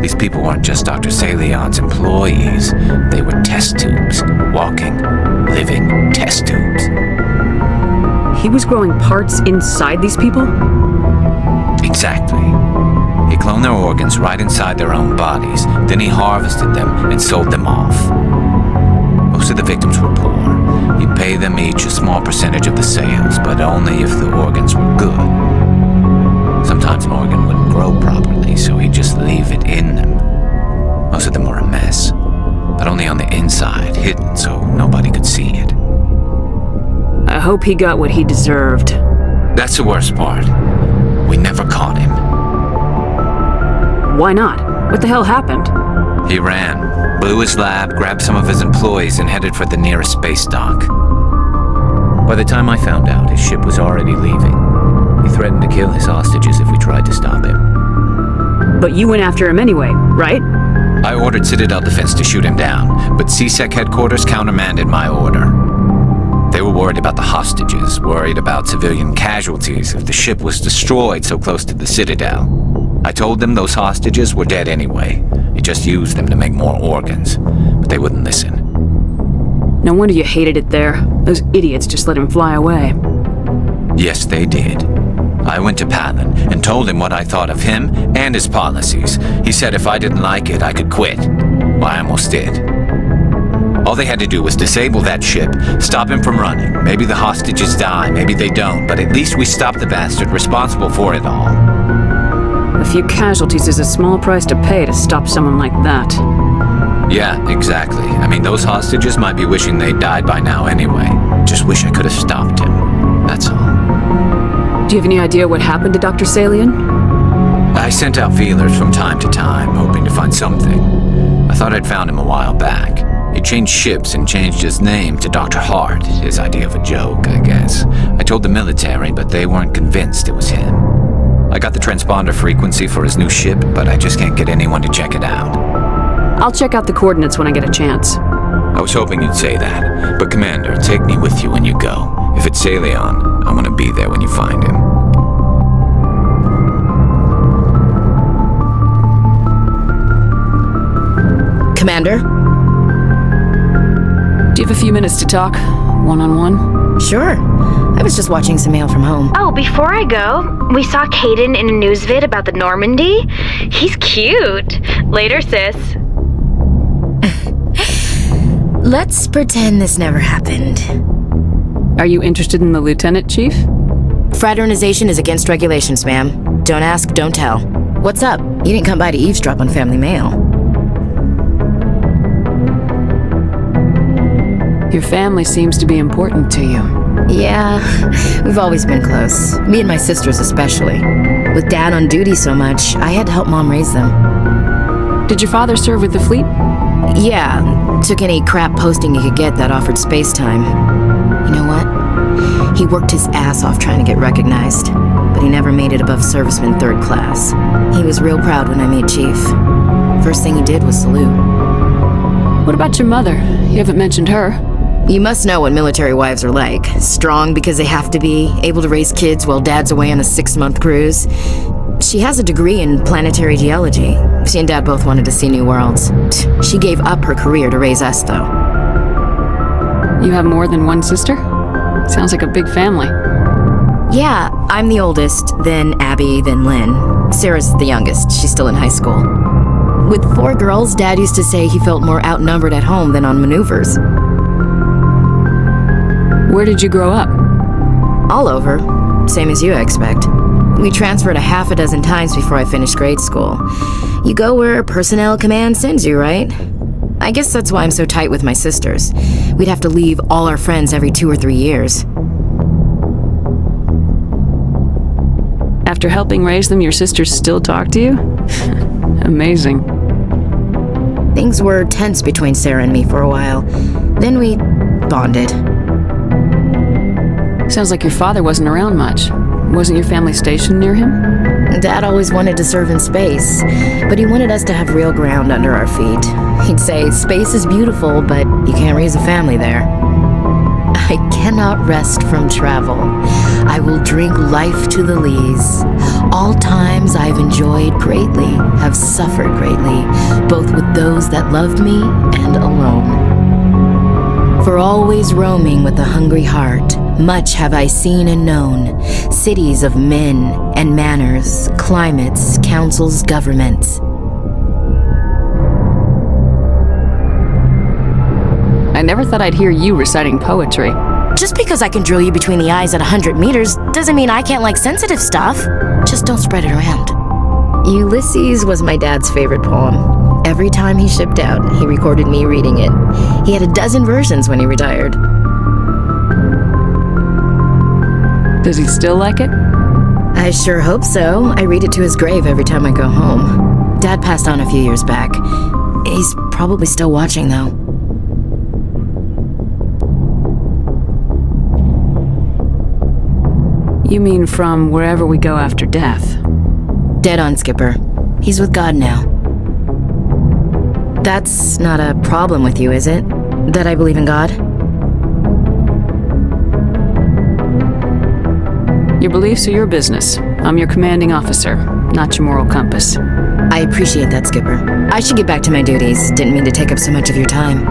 These people weren't just Dr. Salion's employees. They were test tubes. Walking, living test tubes. He was growing parts inside these people? Exactly. He cloned their organs right inside their own bodies. Then he harvested them and sold them off. Most of the victims were poor. He'd pay them each a small percentage of the sales, but only if the organs were good. Sometimes an organ wouldn't grow properly, so he'd just leave it in them. Most of them were a mess, but only on the inside, hidden so nobody could see it. I hope he got what he deserved. That's the worst part. We never caught him. Why not? What the hell happened? He ran, blew his lab, grabbed some of his employees, and headed for the nearest space dock. By the time I found out, his ship was already leaving. He threatened to kill his hostages if we tried to stop him. But you went after him anyway, right? I ordered Citadel Defense to shoot him down, but CSEC headquarters countermanded my order. They were worried about the hostages, worried about civilian casualties if the ship was destroyed so close to the Citadel. I told them those hostages were dead anyway. He just used them to make more organs, but they wouldn't listen. No wonder you hated it there. Those idiots just let him fly away. Yes, they did. I went to Palin and told him what I thought of him and his policies. He said if I didn't like it, I could quit. Well, I almost did. All they had to do was disable that ship, stop him from running. Maybe the hostages die, maybe they don't, but at least we stopped the bastard responsible for it all. A few casualties is a small price to pay to stop someone like that. Yeah, exactly. I mean, those hostages might be wishing they'd died by now anyway. Just wish I could have stopped him. That's all. Do you have any idea what happened to Dr. Salion? I sent out feelers from time to time, hoping to find something. I thought I'd found him a while back. He changed ships and changed his name to Dr. Hart, his idea of a joke, I guess. I told the military, but they weren't convinced it was him. I got the transponder frequency for his new ship, but I just can't get anyone to check it out. I'll check out the coordinates when I get a chance. I was hoping you'd say that, but Commander, take me with you when you go. If it's Salion, I'm gonna be there when you find him. Commander? Do you have a few minutes to talk? One-on-one? Sure. I was just watching some mail from home. Oh, before I go, we saw Caden in a news vid about the Normandy. He's cute. Later, sis. Let's pretend this never happened. Are you interested in the Lieutenant, Chief? Fraternization is against regulations, ma'am. Don't ask, don't tell. What's up? You didn't come by to eavesdrop on family mail. Your family seems to be important to you. Yeah, we've always been close. Me and my sisters especially. With Dad on duty so much, I had to help Mom raise them. Did your father serve with the fleet? Yeah, took any crap posting he could get that offered space time. You know what? He worked his ass off trying to get recognized, but he never made it above serviceman 3rd class. He was real proud when I made Chief. First thing he did was salute. What about your mother? You haven't mentioned her. You must know what military wives are like. Strong because they have to be, able to raise kids while Dad's away on a 6-month cruise. She has a degree in planetary geology. She and Dad both wanted to see new worlds. She gave up her career to raise us, though. You have more than one sister? Sounds like a big family. Yeah, I'm the oldest, then Abby, then Lynn. Sarah's the youngest. She's still in high school. With 4 girls, Dad used to say he felt more outnumbered at home than on maneuvers. Where did you grow up? All over. Same as you, I expect. We transferred a half a dozen times before I finished grade school. You go where personnel command sends you, right? I guess that's why I'm so tight with my sisters. We'd have to leave all our friends every 2 or 3 years. After helping raise them, your sisters still talk to you? Amazing. Things were tense between Sarah and me for a while. Then we bonded. Sounds like your father wasn't around much. Wasn't your family stationed near him? Dad always wanted to serve in space, but he wanted us to have real ground under our feet. He'd say, space is beautiful, but you can't raise a family there. I cannot rest from travel. I will drink life to the lees. All times I've enjoyed greatly, have suffered greatly, both with those that loved me and alone. For always roaming with a hungry heart, much have I seen and known, cities of men and manners, climates, councils, governments. I never thought I'd hear you reciting poetry. Just because I can drill you between the eyes at 100 meters doesn't mean I can't like sensitive stuff. Just don't spread it around. Ulysses was my dad's favorite poem. Every time he shipped out, he recorded me reading it. He had a dozen versions when he retired. Does he still like it? I sure hope so. I read it to his grave every time I go home. Dad passed on a few years back. He's probably still watching, though. You mean from wherever we go after death? Dead on, Skipper. He's with God now. That's not a problem with you, is it? That I believe in God? Your beliefs are your business. I'm your commanding officer, not your moral compass. I appreciate that, Skipper. I should get back to my duties. Didn't mean to take up so much of your time.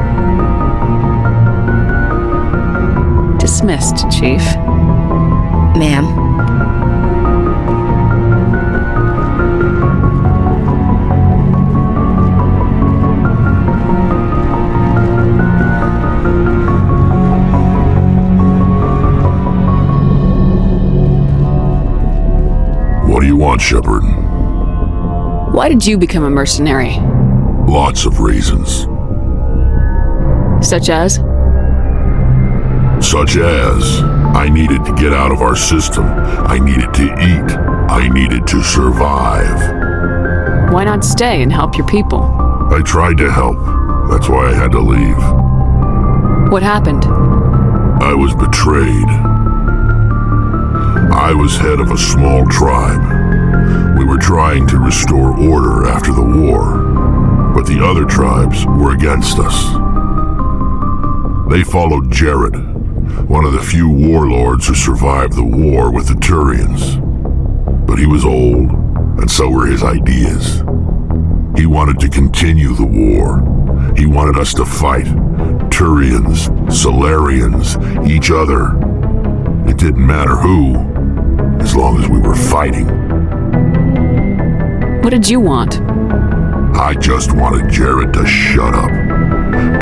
Dismissed, Chief. Ma'am. What do you want, Shepard? Why did you become a mercenary? Lots of reasons. Such as? Such as, I needed to get out of our system. I needed to eat. I needed to survive. Why not stay and help your people? I tried to help. That's why I had to leave. What happened? I was betrayed. I was head of a small tribe. We were trying to restore order after the war, but the other tribes were against us. They followed Jared, one of the few warlords who survived the war with the Turians. But he was old, and so were his ideas. He wanted to continue the war. He wanted us to fight. Turians, Solarians, each other. It didn't matter who, as long as we were fighting. What did you want? I just wanted Jared to shut up,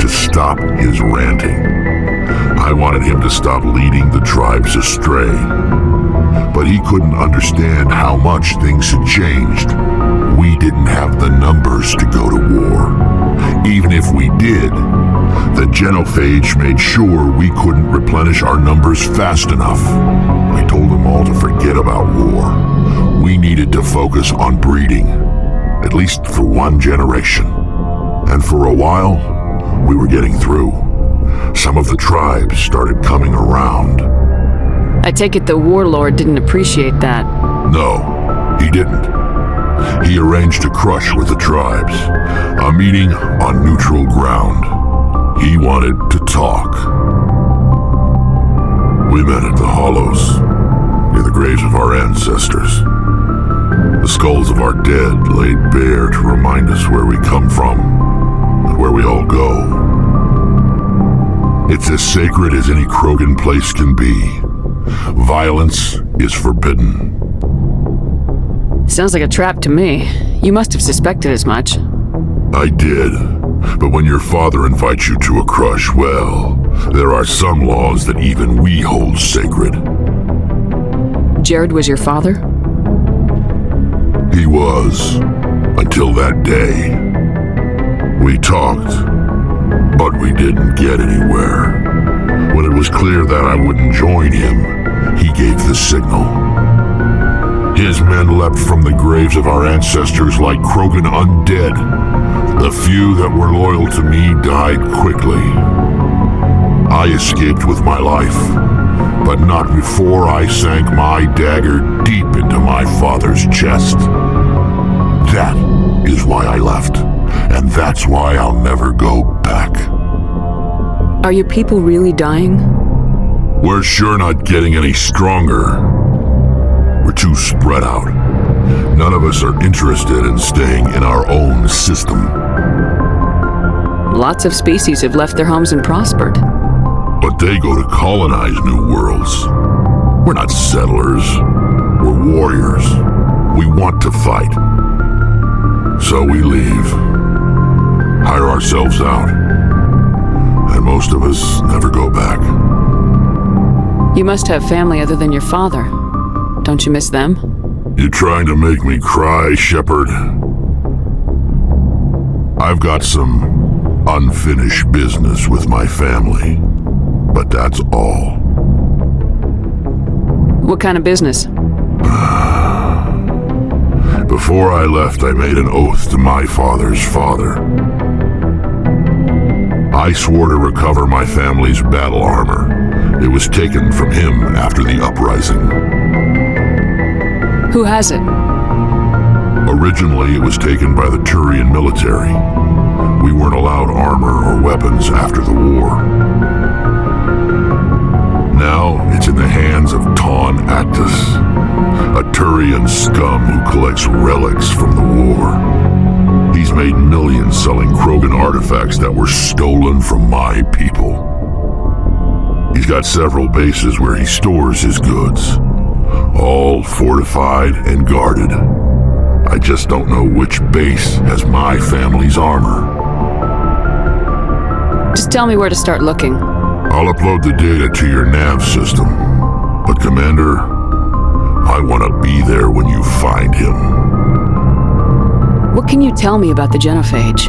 to stop his ranting. I wanted him to stop leading the tribes astray. But he couldn't understand how much things had changed. We didn't have the numbers to go to war. Even if we did, the genophage made sure we couldn't replenish our numbers fast enough. I told them all to forget about war. We needed to focus on breeding, at least for one generation. And for a while, we were getting through. Some of the tribes started coming around. I take it the warlord didn't appreciate that. No, he didn't. He arranged a crush with the tribes, a meeting on neutral ground. He wanted to talk. We met at the Hollows, near the graves of our ancestors. The skulls of our dead laid bare to remind us where we come from and where we all go. It's as sacred as any Krogan place can be. Violence is forbidden. Sounds like a trap to me. You must have suspected as much. I did. But when your father invites you to a crush, well, there are some laws that even we hold sacred. Jared was your father? He was, until that day. We talked, but we didn't get anywhere. When it was clear that I wouldn't join him, he gave the signal. His men leapt from the graves of our ancestors like Krogan undead. The few that were loyal to me died quickly. I escaped with my life, but not before I sank my dagger deep into my father's chest. That is why I left, and that's why I'll never go back. Are your people really dying? We're sure not getting any stronger. We're too spread out. None of us are interested in staying in our own system. Lots of species have left their homes and prospered. But they go to colonize new worlds. We're not settlers. We're warriors. We want to fight. So we leave. Hire ourselves out. And most of us never go back. You must have family other than your father. Don't you miss them? You trying to make me cry, Shepard? I've got some unfinished business with my family, but that's all. What kind of business? Before I left, I made an oath to my father's father. I swore to recover my family's battle armor. It was taken from him after the uprising. Who has it? Originally, it was taken by the Turian military. We weren't allowed armor or weapons after the war. Now, it's in the hands of Ton Actus, a Turian scum who collects relics from the war. He's made millions selling Krogan artifacts that were stolen from my people. He's got several bases where he stores his goods, all fortified and guarded. I just don't know which base has my family's armor. Just tell me where to start looking. I'll upload the data to your nav system. But Commander, I want to be there when you find him. What can you tell me about the genophage?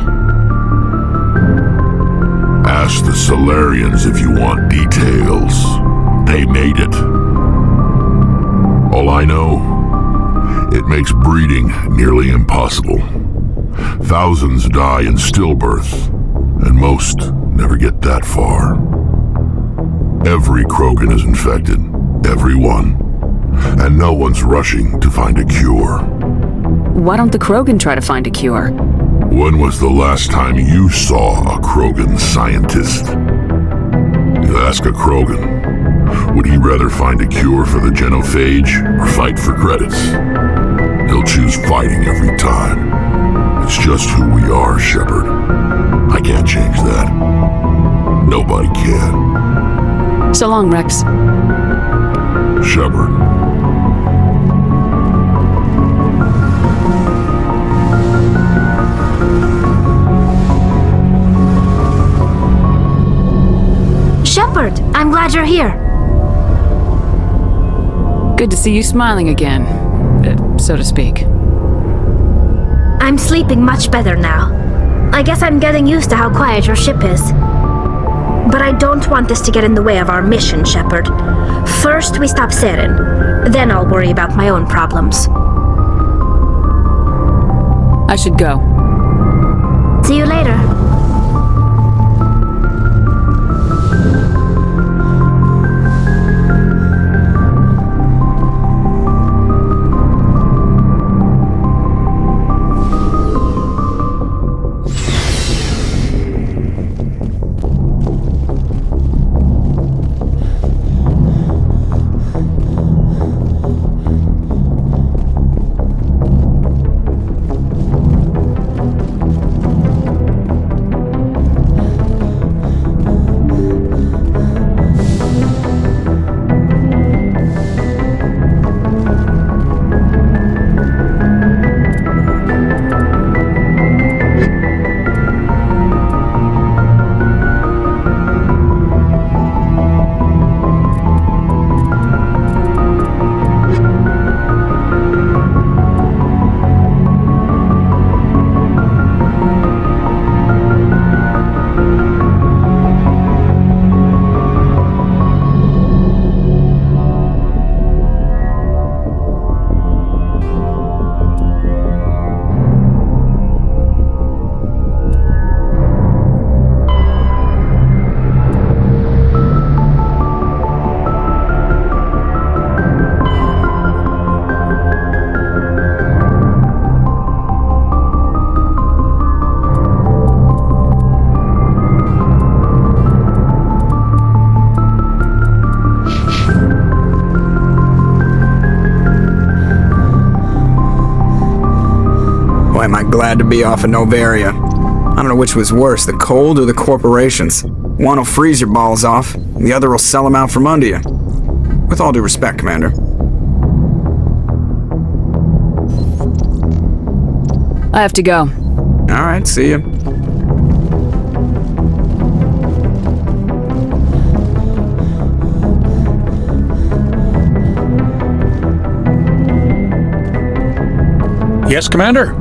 Ask the Solarians if you want details. They made it. All I know, it makes breeding nearly impossible. Thousands die in stillbirth, and most never get that far. Every Krogan is infected, every one, and no one's rushing to find a cure. Why don't the Krogan try to find a cure? When was the last time you saw a Krogan scientist? You ask a Krogan, would he rather find a cure for the genophage or fight for credits? He'll choose fighting every time. It's just who we are, Shepard. I can't change that. Nobody can. So long, Rex. Shepard. Shepard, I'm glad you're here. Good to see you smiling again, so to speak. I'm sleeping much better now. I guess I'm getting used to how quiet your ship is. But I don't want this to get in the way of our mission, Shepard. First, we stop Saren. Then I'll worry about my own problems. I should go. See you later. glad to be off of Noveria. I don't know which was worse, the cold or the corporations. One will freeze your balls off, and the other will sell them out from under you. With all due respect, Commander. I have to go. Alright, see ya. Yes, Commander?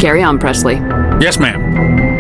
Carry on, Presley. Yes, ma'am.